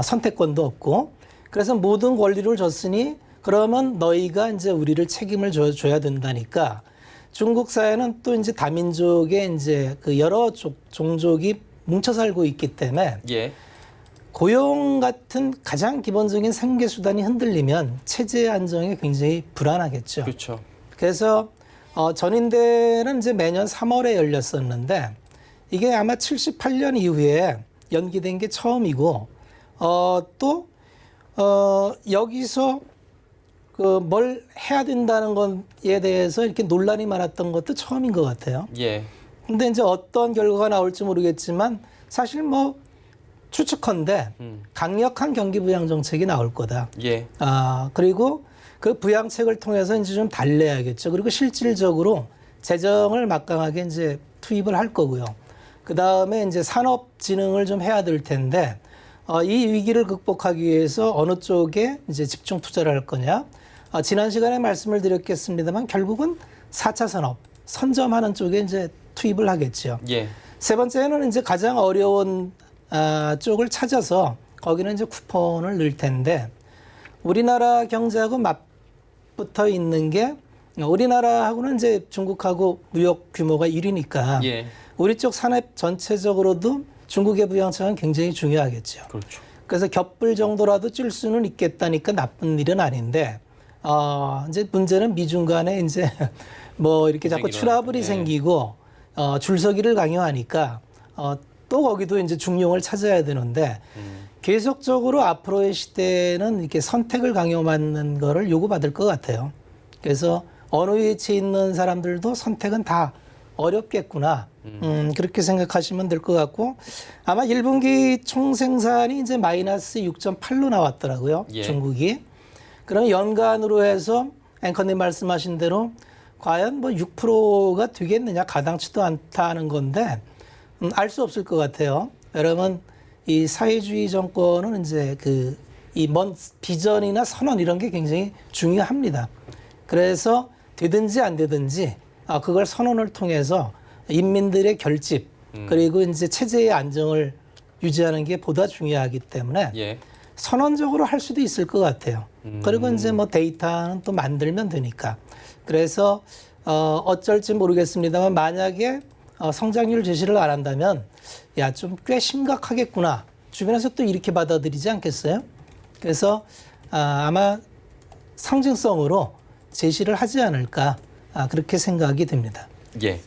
선택권도 없고. 그래서 모든 권리를 줬으니 그러면 너희가 이제 우리를 책임을 줘야 된다니까 중국 사회는 또 이제 다민족의 이제 그 여러 종족이 뭉쳐 살고 있기 때문에 예. 고용 같은 가장 기본적인 생계 수단이 흔들리면 체제 안정이 굉장히 불안하겠죠. 그렇죠. 그래서 전인대는 이제 매년 3월에 열렸었는데 이게 아마 78년 이후에 연기된 게 처음이고 또 여기서 그 뭘 해야 된다는 것에 대해서 이렇게 논란이 많았던 것도 처음인 것 같아요. 예. 근데 이제 어떤 결과가 나올지 모르겠지만 사실 뭐 추측컨대 강력한 경기 부양 정책이 나올 거다. 예. 그리고 그 부양책을 통해서 이제 좀 달래야겠죠. 그리고 실질적으로 재정을 막강하게 이제 투입을 할 거고요. 그 다음에 이제 산업진흥을 좀 해야 될 텐데, 이 위기를 극복하기 위해서 어느 쪽에 이제 집중 투자를 할 거냐. 지난 시간에 말씀을 드렸겠습니다만 결국은 4차 산업, 선점하는 쪽에 이제 투입을 하겠죠. 예. 세 번째는 이제 가장 어려운 쪽을 찾아서 거기는 이제 쿠폰을 넣을 텐데, 우리나라 경제하고 맞붙어 있는 게 우리나라하고는 이제 중국하고 무역 규모가 1위니까 예. 우리 쪽 산업 전체적으로도 중국의 부양책은 굉장히 중요하겠죠. 그렇죠. 그래서 겹불 정도라도 찔 수는 있겠다니까 나쁜 일은 아닌데 이제 문제는 미중 간에 이제 뭐 이렇게 자꾸 트러블이 예. 생기고 줄서기를 강요하니까 또 거기도 이제 중용을 찾아야 되는데 계속적으로 앞으로의 시대는 이렇게 선택을 강요받는 거를 요구받을 것 같아요. 그래서 어느 위치에 있는 사람들도 선택은 다 어렵겠구나. 그렇게 생각하시면 될 것 같고 아마 1분기 총생산이 이제 마이너스 6.8로 나왔더라고요. 예. 중국이. 그럼 연간으로 해서 앵커님 말씀하신 대로 과연 뭐 6%가 되겠느냐 가당치도 않다는 건데 알 수 없을 것 같아요. 여러분 이 사회주의 정권은 이제 이 먼 비전이나 선언 이런 게 굉장히 중요합니다. 그래서 되든지 안 되든지 그걸 선언을 통해서 인민들의 결집 그리고 이제 체제의 안정을 유지하는 게 보다 중요하기 때문에 예. 선언적으로 할 수도 있을 것 같아요. 그리고 이제 뭐 데이터는 또 만들면 되니까. 그래서 어쩔지 모르겠습니다만 만약에 성장률 제시를 안 한다면 야, 좀 꽤 심각하겠구나. 주변에서 또 이렇게 받아들이지 않겠어요? 그래서 아마 상징성으로 제시를 하지 않을까 그렇게 생각이 됩니다. 예.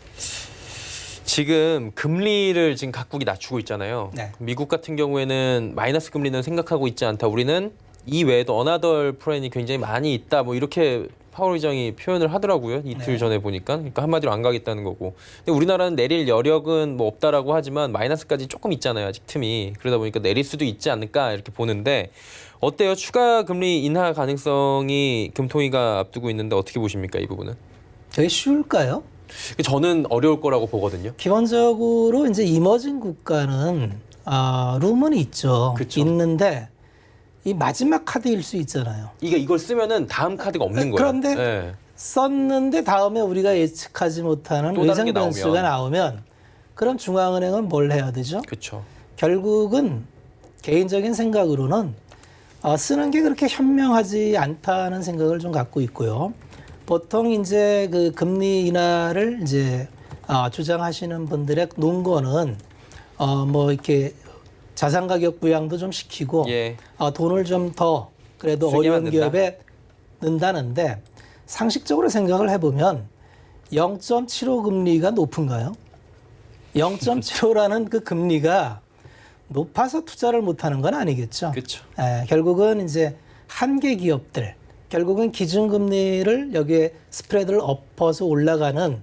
지금 금리를 지금 각국이 낮추고 있잖아요. 네. 미국 같은 경우에는 마이너스 금리는 생각하고 있지 않다. 우리는 이 외에도 어나더 플랜이 굉장히 많이 있다. 뭐 이렇게 파월 의장이 표현을 하더라고요. 이틀 전에 보니까. 그러니까 한마디로 안 가겠다는 거고. 근데 우리나라는 내릴 여력은 뭐 없다라고 하지만 마이너스까지 조금 있잖아요. 아직 틈이. 그러다 보니까 내릴 수도 있지 않을까 이렇게 보는데 어때요? 추가 금리 인하 가능성이 금통위가 앞두고 있는데 어떻게 보십니까? 이 부분은? 되게 쉬울까요? 저는 어려울 거라고 보거든요. 기본적으로 이제 이머징 국가는 룸은 있죠. 그쵸. 있는데 이 마지막 카드일 수 있잖아요. 이걸 쓰면은 다음 카드가 없는 거예요. 그런데 예. 썼는데 다음에 우리가 예측하지 못하는 또 다른 게 외상 변수가 나오면 그럼 중앙은행은 뭘 해야 되죠? 그렇죠. 결국은 개인적인 생각으로는 쓰는 게 그렇게 현명하지 않다는 생각을 좀 갖고 있고요. 보통 이제 그 금리 인하를 이제 주장하시는 분들의 논거는 뭐 이렇게 자산 가격 부양도 좀 시키고 예. 돈을 좀 더 그래도 세게 어려운 만든다. 기업에 넣는다는데 상식적으로 생각을 해보면 0.75 금리가 높은가요? 0.75라는 그 금리가 높아서 투자를 못하는 건 아니겠죠. 그렇죠. 결국은 이제 한계 기업들, 결국은 기준금리를 여기에 스프레드를 엎어서 올라가는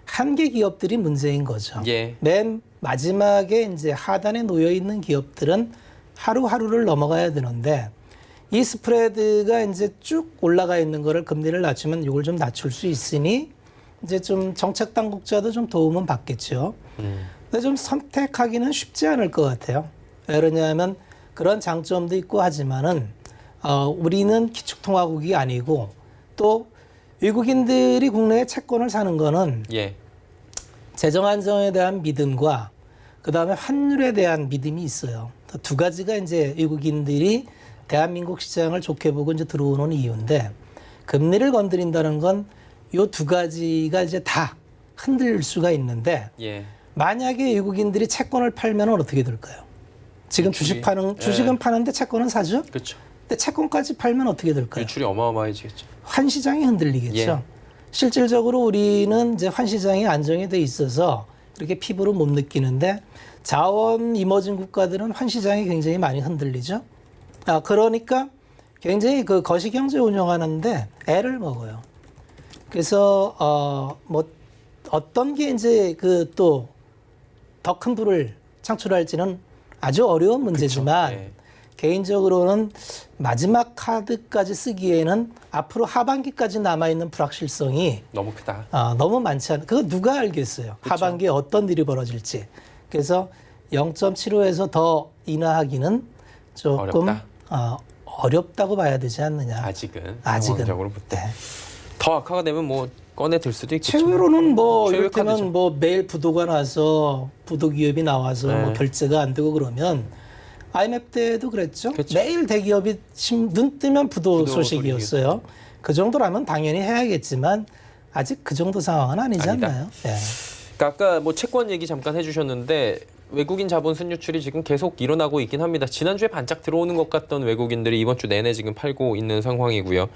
한계 기업들이 문제인 거죠. 예. 맨 마지막에 이제 하단에 놓여 있는 기업들은 하루하루를 넘어가야 되는데 이 스프레드가 이제 쭉 올라가 있는 거를 금리를 낮추면 이걸 좀 낮출 수 있으니 이제 좀 정책 당국자도 좀 도움은 받겠죠. 근데 좀 선택하기는 쉽지 않을 것 같아요. 왜 그러냐면 그런 장점도 있고 하지만은 우리는 기축통화국이 아니고 또 외국인들이 국내에 채권을 사는 거는 예. 재정 안정에 대한 믿음과 그다음에 환율에 대한 믿음이 있어요. 두 가지가 이제 외국인들이 대한민국 시장을 좋게 보고 이제 들어오는 이유인데 금리를 건드린다는 건 요 두 가지가 이제 다 흔들릴 수가 있는데 예. 만약에 외국인들이 채권을 팔면 어떻게 될까요? 지금 주식은 파는데 채권은 사죠? 그렇죠. 근데 채권까지 팔면 어떻게 될까요? 매출이 어마어마해지겠죠. 환시장이 흔들리겠죠. 예. 실질적으로 우리는 이제 환시장이 안정이 돼 있어서 그렇게 피부로 못 느끼는데 자원 이머징 국가들은 환시장이 굉장히 많이 흔들리죠. 그러니까 굉장히 그 거시경제 운영하는데 애를 먹어요. 그래서 뭐 어떤 게 이제 그 또 더 큰 불을 창출할지는 아주 어려운 문제지만 그쵸. 예. 개인적으로는 마지막 카드까지 쓰기에는 앞으로 하반기까지 남아있는 불확실성이 너무 크다. 너무 많지 않아요. 그거 누가 알겠어요. 그쵸. 하반기에 어떤 일이 벌어질지. 그래서 0.75에서 더 인하하기는 조금 어렵다. 어렵다고 봐야 되지 않느냐. 아직은. 아직은. 상황적으로 볼 때. 더 악화가 되면 뭐 꺼내 들 수도 있겠죠. 최후로는 뭐 최후의 이를테면 카드죠. 뭐 매일 부도가 나서 부도 기업이 나와서 네. 뭐 결제가 안 되고 그러면 IMF 때도 그랬죠. 그렇죠. 매일 대기업이 눈 뜨면 부도 부도 소식이었어요. 그 정도라면 당연히 해야겠지만 아직 그 정도 상황은 아니지 아니다. 않나요? 예. 그러니까 아까 뭐 채권 얘기 잠깐 해주셨는데 외국인 자본 순유출이 지금 계속 일어나고 있긴 합니다. 지난주에 반짝 들어오는 것 같던 외국인들이 이번 주 내내 지금 팔고 있는 상황이고요.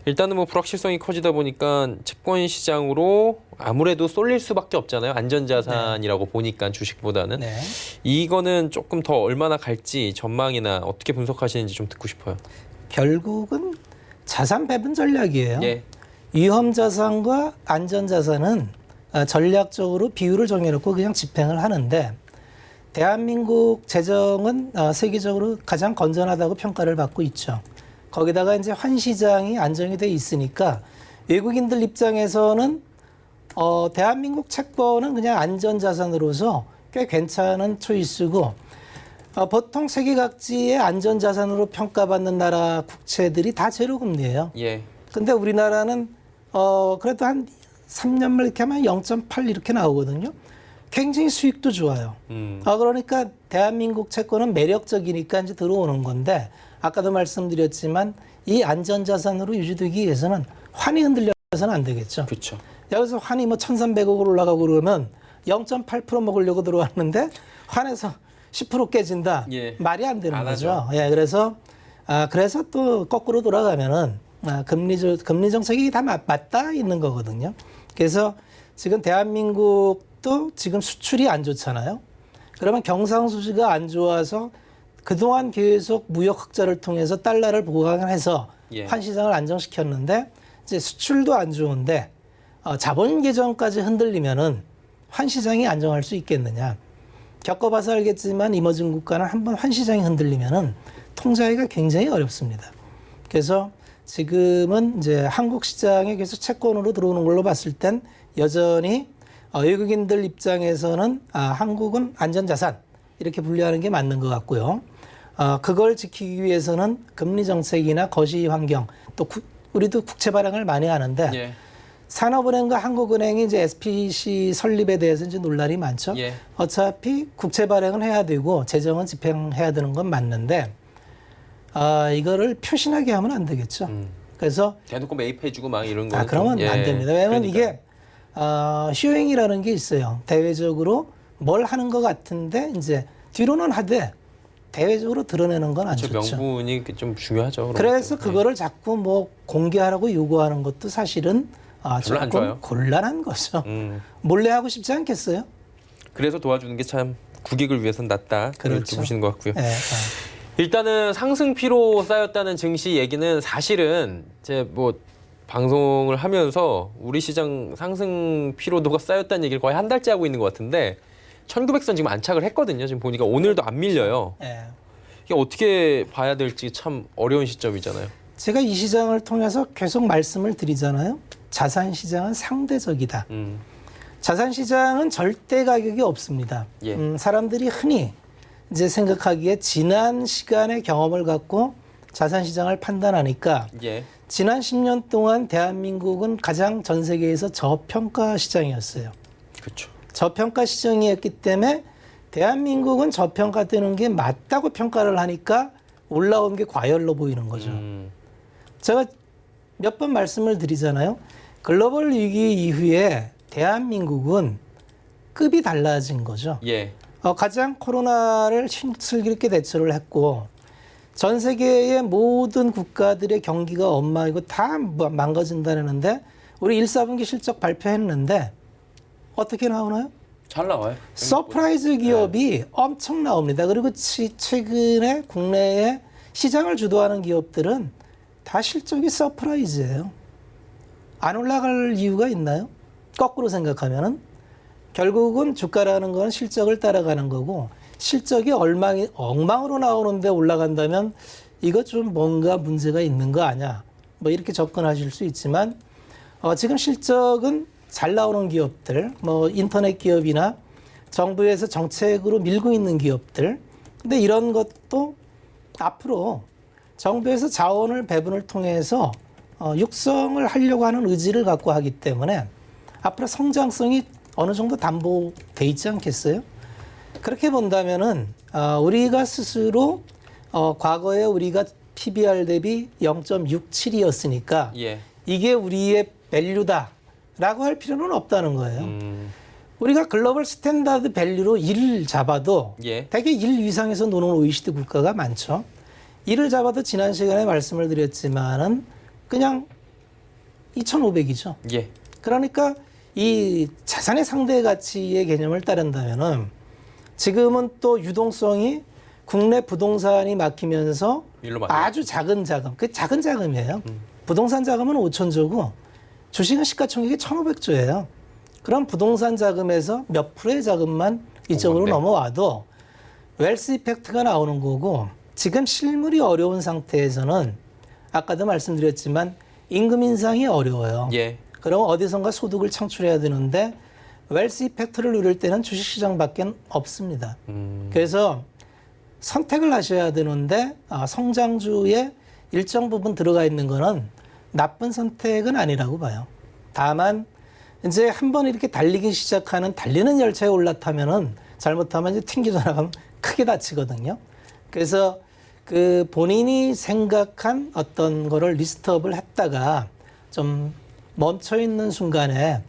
일단은 뭐 불확실성이 커지다 보니까 채권 시장으로 아무래도 쏠릴 수밖에 없잖아요. 안전자산이라고 보니까 주식보다는. 네. 이거는 조금 더 얼마나 갈지 전망이나 어떻게 분석하시는지 좀 듣고 싶어요. 결국은 자산 배분 전략이에요. 예. 위험 자산과 안전 자산은 전략적으로 비율을 정해놓고 그냥 집행을 하는데 대한민국 재정은 세계적으로 가장 건전하다고 평가를 받고 있죠. 거기다가 이제 환시장이 안정이 돼 있으니까 외국인들 입장에서는 대한민국 채권은 그냥 안전 자산으로서 꽤 괜찮은 초이스고 보통 세계 각지의 안전 자산으로 평가받는 나라 국채들이 다 제로 금리예요. 예. 근데 우리나라는 그래도 한 3년만 이렇게 하면 0.8 이렇게 나오거든요. 굉장히 수익도 좋아요. 그러니까 대한민국 채권은 매력적이니까 이제 들어오는 건데 아까도 말씀드렸지만 이 안전자산으로 유지되기 위해서는 환이 흔들려서는 안 되겠죠. 그렇죠. 여기서 환이 뭐 1,300억으로 올라가고 그러면 0.8% 먹으려고 들어왔는데 환에서 10% 깨진다. 예. 말이 안 되는 안 거죠. 하죠. 예, 그래서 또 거꾸로 돌아가면은 금리 정책이 다 맞닿아 있는 거거든요. 그래서 지금 대한민국도 지금 수출이 안 좋잖아요. 그러면 경상수지가 안 좋아서 그동안 계속 무역 흑자를 통해서 달러를 보강해서 예. 환시장을 안정시켰는데 이제 수출도 안 좋은데 자본 계정까지 흔들리면은 환시장이 안정할 수 있겠느냐. 겪어봐서 알겠지만 이머징 국가는 한번 환시장이 흔들리면은 통제하기가 굉장히 어렵습니다. 그래서 지금은 이제 한국 시장에 계속 채권으로 들어오는 걸로 봤을 땐 여전히 외국인들 입장에서는 한국은 안전자산 이렇게 분류하는 게 맞는 것 같고요. 그걸 지키기 위해서는 금리 정책이나 거시 환경 또 우리도 국채 발행을 많이 하는데 예. 산업은행과 한국은행이 이제 SPC 설립에 대해서 이제 논란이 많죠. 예. 어차피 국채 발행은 해야 되고 재정은 집행해야 되는 건 맞는데 이거를 표신하게 하면 안 되겠죠. 그래서 대놓고 매입해주고 막 이런 거. 그러면 안 됩니다. 왜냐하면 그러니까요. 이게 쇼잉이라는 게 있어요. 대외적으로 뭘 하는 것 같은데 이제 뒤로는 하되 대외적으로 드러내는 건 안 저 좋죠. 명분이 좀 중요하죠. 그런 그래서 것도. 그거를 자꾸 뭐 공개하라고 요구하는 것도 사실은 별로 안 조금 좋아요. 곤란한 거죠. 음. 몰래 하고 싶지 않겠어요? 그래서 도와주는 게 참 국익을 위해선 낫다. 그렇게 그렇죠. 보시는 것 같고요. 예, 일단은 상승 피로 쌓였다는 증시 얘기는 사실은 제 뭐 방송을 하면서 우리 시장 상승 피로도가 쌓였다는 얘기를 거의 한 달째 하고 있는 것 같은데 1900선 지금 안착을 했거든요. 지금 보니까 오늘도 안 밀려요. 예. 이게 어떻게 봐야 될지 참 어려운 시점이잖아요. 제가 이 시장을 통해서 계속 말씀을 드리잖아요. 자산 시장은 상대적이다. 자산 시장은 절대 가격이 없습니다. 예. 사람들이 흔히 이제 생각하기에 지난 시간의 경험을 갖고 자산 시장을 판단하니까 예. 지난 10년 동안 대한민국은 가장 전 세계에서 저평가 시장이었어요. 그렇죠. 저평가 시장이었기 때문에 대한민국은 저평가되는 게 맞다고 평가를 하니까 올라온 게 과열로 보이는 거죠. 제가 몇 번 말씀을 드리잖아요. 글로벌 위기 이후에 대한민국은 급이 달라진 거죠. 예. 가장 코로나를 슬기롭게 대처를 했고 전 세계의 모든 국가들의 경기가 엉망이고 다 망가진다는데 우리 1사분기 실적 발표했는데 어떻게 나오나요? 잘 나와요. 서프라이즈 기업이 엄청 나옵니다. 그리고 최근에 국내에 시장을 주도하는 기업들은 다 실적이 서프라이즈예요. 안 올라갈 이유가 있나요? 거꾸로 생각하면은 결국은 주가라는 건 실적을 따라가는 거고 실적이 엉망으로 나오는데 올라간다면 이거 좀 뭔가 문제가 있는 거 아니야? 뭐 이렇게 접근하실 수 있지만 지금 실적은 잘 나오는 기업들, 뭐 인터넷 기업이나 정부에서 정책으로 밀고 있는 기업들. 근데 이런 것도 앞으로 정부에서 자원을 배분을 통해서 육성을 하려고 하는 의지를 갖고 하기 때문에 앞으로 성장성이 어느 정도 담보돼 있지 않겠어요? 그렇게 본다면은 우리가 스스로 과거에 우리가 PBR 대비 0.67이었으니까 예. 이게 우리의 밸류다라고 할 필요는 없다는 거예요. 우리가 글로벌 스탠다드 밸류로 1을 잡아도 예. 대개 1 이상에서 노는 OECD 국가가 많죠. 1을 잡아도 지난 시간에 말씀을 드렸지만은 그냥 2,500이죠. 예. 그러니까 이 자산의 상대 가치의 개념을 따른다면은 지금은 또 유동성이 국내 부동산이 막히면서 일로 많이 아주 작은 자금, 그 작은 자금이에요. 부동산 자금은 5,000조고 주식은 시가총액이 1,500조예요. 그럼 부동산 자금에서 몇 프로의 자금만 이쪽으로 네. 넘어와도 웰스 이펙트가 나오는 거고 지금 실물이 어려운 상태에서는 아까도 말씀드렸지만 임금 인상이 어려워요. 예. 그럼 어디선가 소득을 창출해야 되는데 웰스 이펙트를 누릴 때는 주식시장밖에 없습니다. 그래서 선택을 하셔야 되는데 성장주에 일정 부분 들어가 있는 거는 나쁜 선택은 아니라고 봐요. 다만 이제 한번 이렇게 달리기 시작하는 달리는 열차에 올라타면은 잘못하면 이제 튕겨져 나가면 크게 다치거든요. 그래서 그 본인이 생각한 어떤 거를 리스트업을 했다가 좀 멈춰 있는 순간에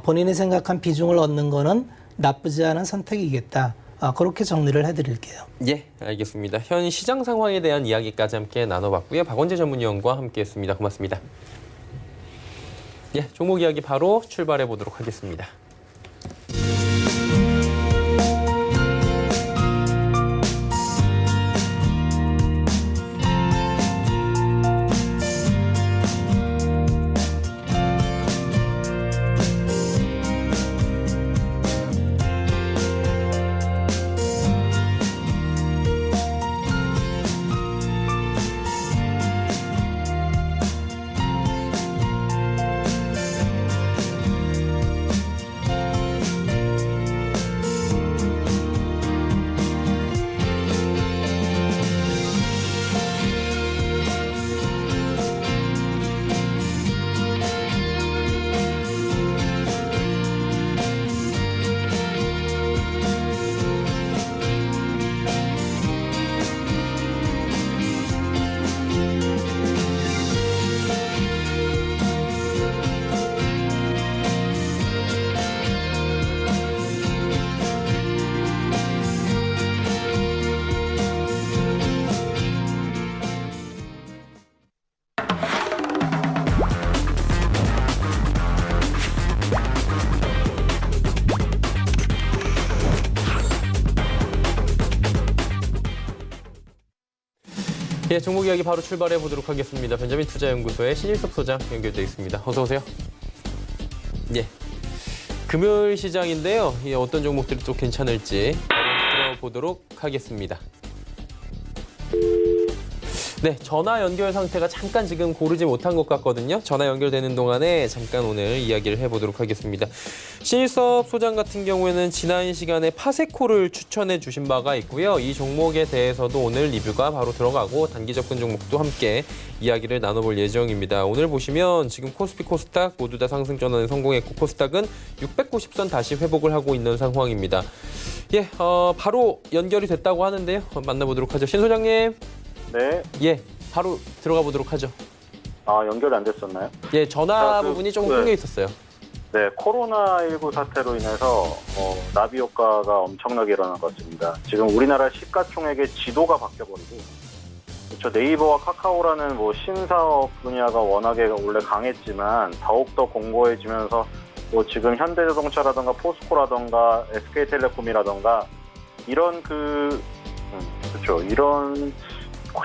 본인이 생각한 비중을 얻는 거는 나쁘지 않은 선택이겠다. 그렇게 정리를 해드릴게요. 예, 알겠습니다. 현 시장 상황에 대한 이야기까지 함께 나눠봤고요. 박원재 전문위원과 함께했습니다. 고맙습니다. 예, 종목 이야기 바로 출발해 보도록 하겠습니다. 예, 종목 이야기 바로 출발해 보도록 하겠습니다. 벤자민 투자연구소의 신일섭 소장 연결돼 있습니다. 어서 오세요. 예, 금요일 시장인데요. 예, 어떤 종목들이 또 괜찮을지 들어보도록 하겠습니다. 네, 전화 연결 상태가 잠깐 지금 고르지 못한 것 같거든요. 전화 연결되는 동안에 잠깐 오늘 이야기를 해보도록 하겠습니다. 신일섭 소장 같은 경우에는 지난 시간에 파세코를 추천해 주신 바가 있고요. 이 종목에 대해서도 오늘 리뷰가 바로 들어가고 단기 접근 종목도 함께 이야기를 나눠볼 예정입니다. 오늘 보시면 지금 코스피, 코스닥 모두 다 상승 전환에 성공했고 코스닥은 690선 다시 회복을 하고 있는 상황입니다. 예, 바로 연결이 됐다고 하는데요. 만나보도록 하죠. 신 소장님. 네. 예, 바로 들어가 보도록 하죠. 연결이 안 됐었나요? 예, 전화 그, 부분이 조금 네. 끊겨 있었어요. 네, 코로나19 사태로 인해서 나비 효과가 엄청나게 일어난 것 같습니다. 지금 우리나라 시가총액의 지도가 바뀌어버리고, 그렇죠. 네이버와 카카오라는 신사업 분야가 워낙에 원래 강했지만 더욱더 공고해지면서 지금 현대자동차라든가 포스코라든가 SK텔레콤이라든가 이런 그렇죠. 이런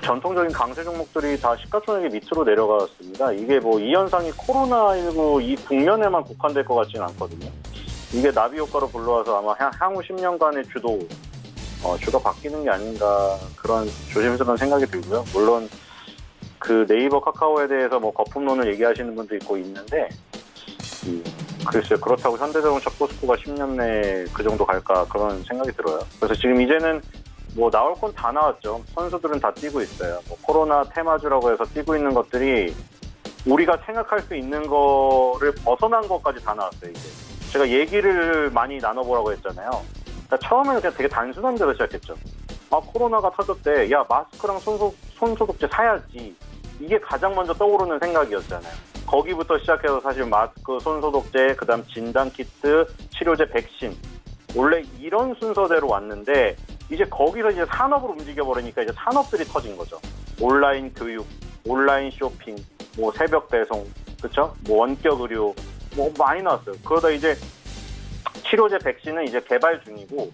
전통적인 강세 종목들이 다 시가총액이 밑으로 내려갔습니다. 이게 이 현상이 코로나19 이 국면에만 국한될 것 같지는 않거든요. 이게 나비 효과로 불러와서 아마 향후 10년간의 주가 바뀌는 게 아닌가 그런 조심스러운 생각이 들고요. 물론 그 네이버 카카오에 대해서 거품론을 얘기하시는 분도 있고 있는데 글쎄요. 그렇다고 현대자동차 포스코가 10년 내에 그 정도 갈까 그런 생각이 들어요. 그래서 지금 이제는 나올 건 다 나왔죠. 선수들은 다 뛰고 있어요. 코로나 테마주라고 해서 뛰고 있는 것들이 우리가 생각할 수 있는 거를 벗어난 것까지 다 나왔어요, 이제. 제가 얘기를 많이 나눠보라고 했잖아요. 그러니까 처음에는 그냥 되게 단순한 데로 시작했죠. 코로나가 터졌대. 야, 마스크랑 손소독제 사야지. 이게 가장 먼저 떠오르는 생각이었잖아요. 거기부터 시작해서 사실 마스크, 손소독제, 그다음 진단키트, 치료제, 백신. 원래 이런 순서대로 왔는데 이제 거기서 이제 산업으로 움직여버리니까 이제 산업들이 터진 거죠. 온라인 교육, 온라인 쇼핑, 새벽 배송, 그렇죠? 원격 의료, 많이 나왔어요. 그러다 이제 치료제 백신은 이제 개발 중이고,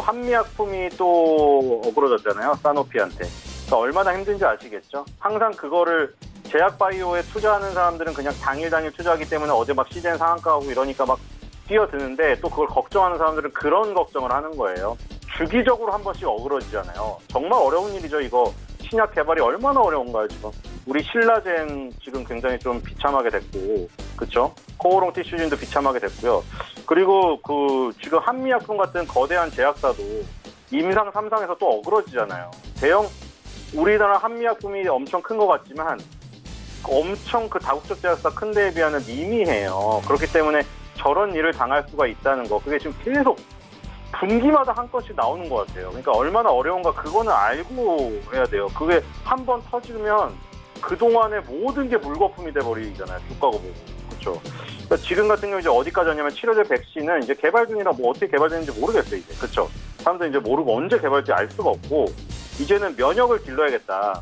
한미약품이 또 어그러졌잖아요. 사노피한테. 그러니까 얼마나 힘든지 아시겠죠? 항상 그거를 제약바이오에 투자하는 사람들은 그냥 당일 투자하기 때문에 어제 시젠 상한가하고 이러니까 뛰어드는데 또 그걸 걱정하는 사람들은 그런 걱정을 하는 거예요. 주기적으로 한 번씩 어그러지잖아요. 정말 어려운 일이죠, 이거. 신약 개발이 얼마나 어려운가요, 지금. 우리 신라젠 지금 굉장히 좀 비참하게 됐고, 그쵸? 코오롱 티슈진도 비참하게 됐고요. 그리고 지금 한미약품 같은 거대한 제약사도 임상 3상에서 또 어그러지잖아요. 우리나라 한미약품이 엄청 큰 것 같지만 엄청 그 다국적 제약사 큰 데에 비하면 미미해요. 그렇기 때문에 저런 일을 당할 수가 있다는 거, 그게 지금 계속 분기마다 한 건씩 나오는 것 같아요. 그러니까 얼마나 어려운가 그거는 알고 해야 돼요. 그게 한 번 터지면 그동안의 모든 게 물거품이 돼버리잖아요. 주가고 뭐고. 그렇죠. 그러니까 지금 같은 경우 이제 어디까지 왔냐면 치료제 백신은 이제 개발 중이라 뭐 어떻게 개발되는지 모르겠어요, 이제. 그렇죠. 사람들이 이제 모르고 언제 개발될지 알 수가 없고, 이제는 면역을 길러야겠다.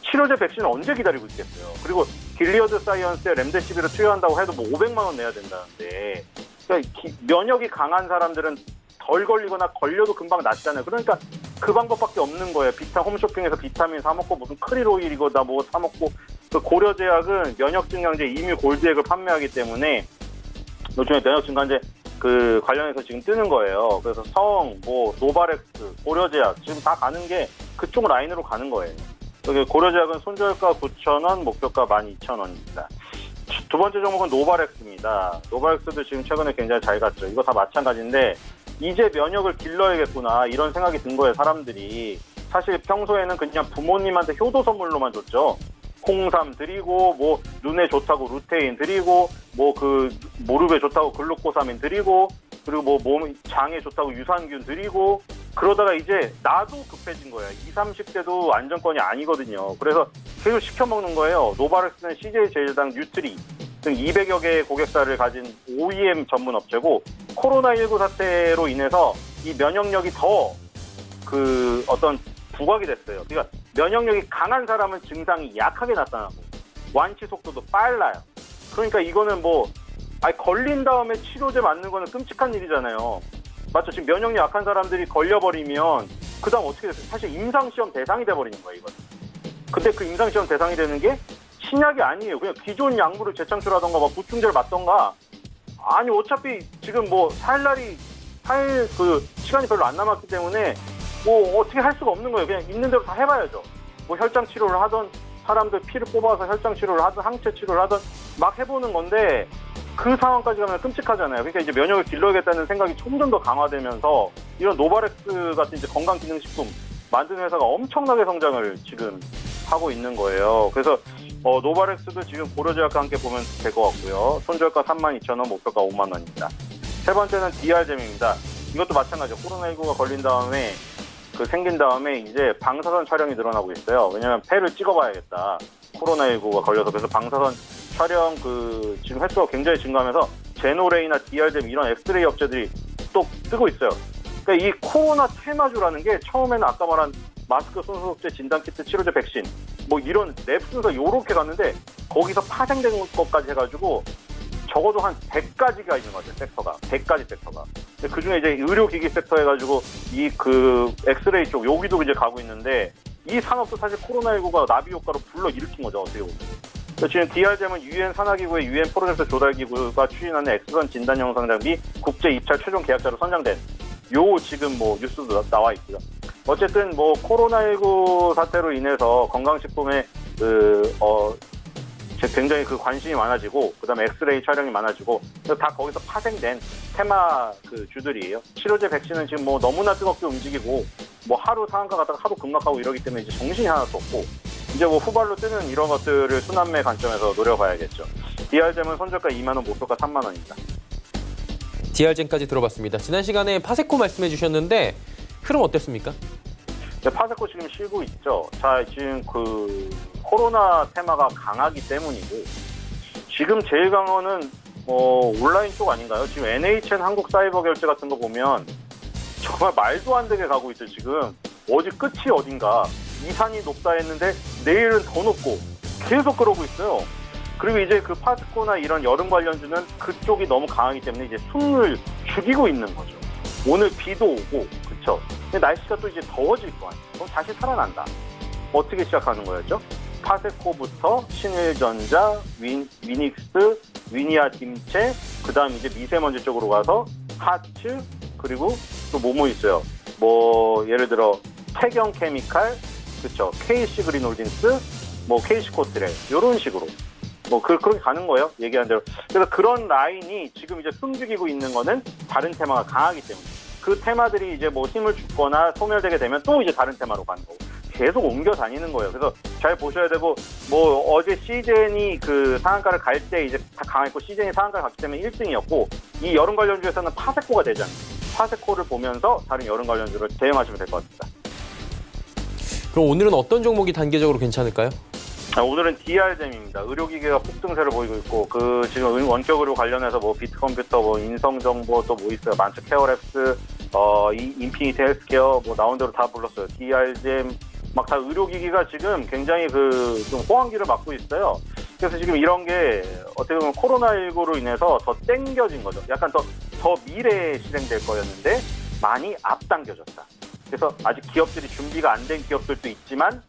치료제 백신을 언제 기다리고 있겠어요. 그리고 길리어드 사이언스에 렘데시비를 투여한다고 해도 뭐 500만 원 내야 된다는데, 그러니까 면역이 강한 사람들은 덜 걸리거나 걸려도 금방 낫잖아요. 그러니까 그 방법밖에 없는 거예요. 홈쇼핑에서 비타민 사 먹고 무슨 크릴 오일이거나 뭐 사 먹고, 그 고려제약은 면역 증강제 이뮤 골드액을 판매하기 때문에 요즘에 면역 증강제 그 관련해서 지금 뜨는 거예요. 그래서 뭐 노바렉스, 고려제약 지금 다 가는 게 그쪽 라인으로 가는 거예요. 여기 고려제약은 손절가 9,000원, 목표가 12,000원입니다. 두 번째 종목은 노바렉스입니다. 노바렉스도 지금 최근에 굉장히 잘 갔죠. 이거 다 마찬가지인데 이제 면역을 길러야겠구나 이런 생각이 든 거예요, 사람들이. 사실 평소에는 그냥 부모님한테 효도 선물로만 줬죠. 홍삼 드리고, 뭐 눈에 좋다고 루테인 드리고, 뭐 그 무릎에 좋다고 글루코사민 드리고, 그리고 뭐 몸 장에 좋다고 유산균 드리고, 그러다가 이제 나도 급해진 거예요. 20, 30대도 안정권이 아니거든요. 그래서 계속 시켜 먹는 거예요. 노바렉스는 CJ 제일당 뉴트리 등 200여 개의 고객사를 가진 OEM 전문 업체고, 코로나19 사태로 인해서 이 면역력이 더 그 어떤 부각이 됐어요. 그러니까 면역력이 강한 사람은 증상이 약하게 나타나고 완치 속도도 빨라요. 그러니까 이거는 뭐 걸린 다음에 치료제 맞는 거는 끔찍한 일이잖아요. 맞죠? 지금 면역력 약한 사람들이 걸려버리면 그 다음 어떻게 됐어요? 사실 임상시험 대상이 돼버리는 거예요, 이거는. 근데 그 임상시험 대상이 되는 게 신약이 아니에요. 그냥 기존 약물을 재창출하던가 막 보충제를 맞던가. 아니 어차피 지금 뭐 살 그 시간이 별로 안 남았기 때문에 뭐 어떻게 할 수가 없는 거예요. 그냥 있는 대로 다 해봐야죠. 뭐 혈장 치료를 하던, 사람들 피를 뽑아서 혈장 치료를 하던, 항체 치료를 하던 막 해보는 건데 그 상황까지 가면 끔찍하잖아요. 그러니까 이제 면역을 길러야겠다는 생각이 점점 더 강화되면서 이런 노바렉스 같은 이제 건강기능식품 만드는 회사가 엄청나게 성장을 지금 하고 있는 거예요. 그래서 노바렉스도 지금 고려제약과 함께 보면 될 것 같고요. 손절가 32,000원, 목표가 5만 원입니다. 세 번째는 DR잼입니다. 이것도 마찬가지죠. 코로나19가 걸린 다음에 생긴 다음에 이제 방사선 촬영이 늘어나고 있어요. 왜냐하면 폐를 찍어봐야겠다. 코로나19가 걸려서. 그래서 방사선 촬영 지금 횟수가 굉장히 증가하면서 제노레이나 DR잼 이런 엑스레이 업체들이 또 뜨고 있어요. 그러니까 이 코로나 테마주라는 게 처음에는 아까 말한 마스크, 손소독제, 진단키트, 치료제, 백신 뭐 이런 랩 순서 요렇게 갔는데 거기서 파생된 것까지 해가지고 적어도 한 100가지가 있는 거죠, 섹터가. 100가지 섹터가. 근데 그 중에 이제 의료기기 섹터 해가지고 엑스레이 쪽 여기도 이제 가고 있는데 이 산업도 사실 코로나19가 나비 효과로 불러 일으킨 거죠, 어떻게 보면. 지금 DR잼은 유엔 산하기구의 유엔 프로젝트 조달기구가 추진하는 엑스선 진단 영상 장비 국제 입찰 최종 계약자로 선정된 지금 뭐 뉴스도 나와 있고요. 어쨌든 뭐 코로나19 사태로 인해서 건강식품에 굉장히 관심이 많아지고, 그 다음에 엑스레이 촬영이 많아지고, 다 거기서 파생된 테마 주들이에요. 치료제 백신은 지금 뭐 너무나 뜨겁게 움직이고, 뭐 하루 상한가 갔다가 하루 급락하고 이러기 때문에 이제 정신이 하나도 없고, 이제 뭐 후발로 뜨는 이런 것들을 순환매 관점에서 노려봐야겠죠. DR잼은 손절가 2만 원, 목표가 3만 원입니다. DR잼까지 들어봤습니다. 지난 시간에 파세코 말씀해 주셨는데 흐름 어땠습니까? 네, 파세코 지금 쉬고 있죠. 자, 지금 코로나 테마가 강하기 때문이고, 지금 제일 강원은 온라인 쪽 아닌가요? 지금 NHN 한국사이버결제 같은 거 보면 정말 말도 안 되게 가고 있죠. 지금 어디 끝이 어딘가, 이 산이 높다 했는데 내일은 더 높고 계속 그러고 있어요. 그리고 이제 파스코나 이런 여름 관련주는 그쪽이 너무 강하기 때문에 이제 숨을 죽이고 있는 거죠. 오늘 비도 오고, 그렇죠? 근데 날씨가 또 이제 더워질 거 아니에요. 그럼 다시 살아난다. 어떻게 시작하는 거였죠? 파세코부터 신일전자, 위닉스, 위니아 김체, 그 다음 이제 미세먼지 쪽으로 가서 하츠, 그리고 또 뭐뭐 있어요. 뭐 예를 들어 태경 케미칼, 그렇죠? KC 그린홀딩스, 뭐 KC 코트레 이런 식으로 뭐 그렇게 가는 거예요. 얘기한 대로. 그래서 그런 라인이 지금 이제 숨죽이고 있는 거는 다른 테마가 강하기 때문에 그 테마들이 이제 뭐 힘을 죽거나 소멸되게 되면 또 이제 다른 테마로 가는 거고 계속 옮겨 다니는 거예요. 그래서 잘 보셔야 되고, 뭐 어제 시젠이 그 상한가를 갈 때 이제 다 강했고 시젠이 상한가를 갔기 때문에 1등이었고, 이 여름 관련주에서는 파세코가 되지 않습니다. 파세코를 보면서 다른 여름 관련주를 대응하시면 될 것 같습니다. 그럼 오늘은 어떤 종목이 단기적으로 괜찮을까요? 오늘은 DR잼입니다. 의료기계가 폭등세를 보이고 있고, 그 지금 원격 의료 관련해서 뭐 비트컴퓨터, 뭐 인성정보 또 뭐 있어요. 만츠 케어랩스, 인피니티 헬스케어 뭐 나온 대로 다 불렀어요. DR잼 막 다 의료기기가 지금 굉장히 그 좀 호황기를 맞고 있어요. 그래서 지금 이런 게 어떻게 보면 코로나19로 인해서 더 땡겨진 거죠. 약간 더 미래에 실행될 거였는데 많이 앞당겨졌다. 그래서 아직 기업들이 준비가 안 된 기업들도 있지만,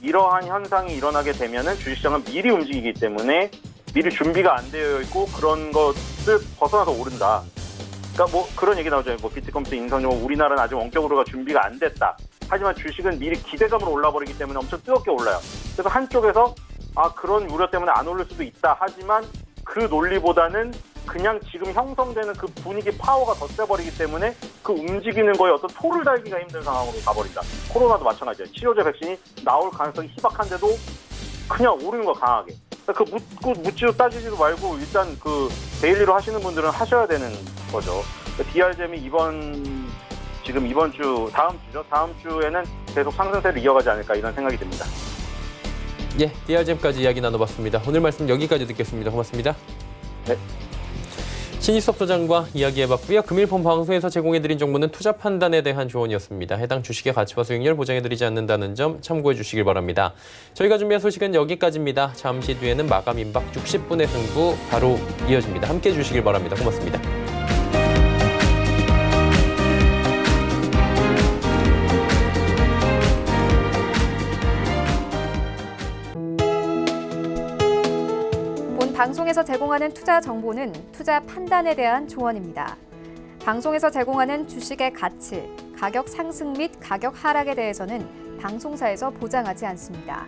이러한 현상이 일어나게 되면은 주식시장은 미리 움직이기 때문에 미리 준비가 안 되어 있고 그런 것을 벗어나서 오른다. 그러니까 뭐 그런 얘기 나오죠. 뭐 비트컴퓨터 인성정보 우리나라는 아직 원격으로가 준비가 안 됐다. 하지만 주식은 미리 기대감으로 올라버리기 때문에 엄청 뜨겁게 올라요. 그래서 한쪽에서 그런 우려 때문에 안 오를 수도 있다. 하지만 그 논리보다는 그냥 지금 형성되는 그 분위기 파워가 더 세버리기 때문에 그 움직이는 거에 어떤 토를 달기가 힘든 상황으로 가버린다. 코로나도 마찬가지예요. 치료제 백신이 나올 가능성이 희박한데도 그냥 오르는 거 강하게. 그러니까 묻지도 따지지도 말고 일단 그 데일리로 하시는 분들은 하셔야 되는 거죠. DR잼이 이번 주, 다음 주에는 계속 상승세를 이어가지 않을까 이런 생각이 듭니다. 예, DR잼까지 이야기 나눠봤습니다. 오늘 말씀 여기까지 듣겠습니다. 고맙습니다. 네. 신희섭 소장과 이야기해봤고요. 금일본 방송에서 제공해드린 정보는 투자 판단에 대한 조언이었습니다. 해당 주식의 가치와 수익률 보장해드리지 않는다는 점 참고해 주시길 바랍니다. 저희가 준비한 소식은 여기까지입니다. 잠시 뒤에는 마감 임박 60분의 승부 바로 이어집니다. 함께해 주시길 바랍니다. 고맙습니다. 방송에서 제공하는 투자 정보는 투자 판단에 대한 조언입니다. 방송에서 제공하는 주식의 가치, 가격 상승 및 가격 하락에 대해서는 방송사에서 보장하지 않습니다.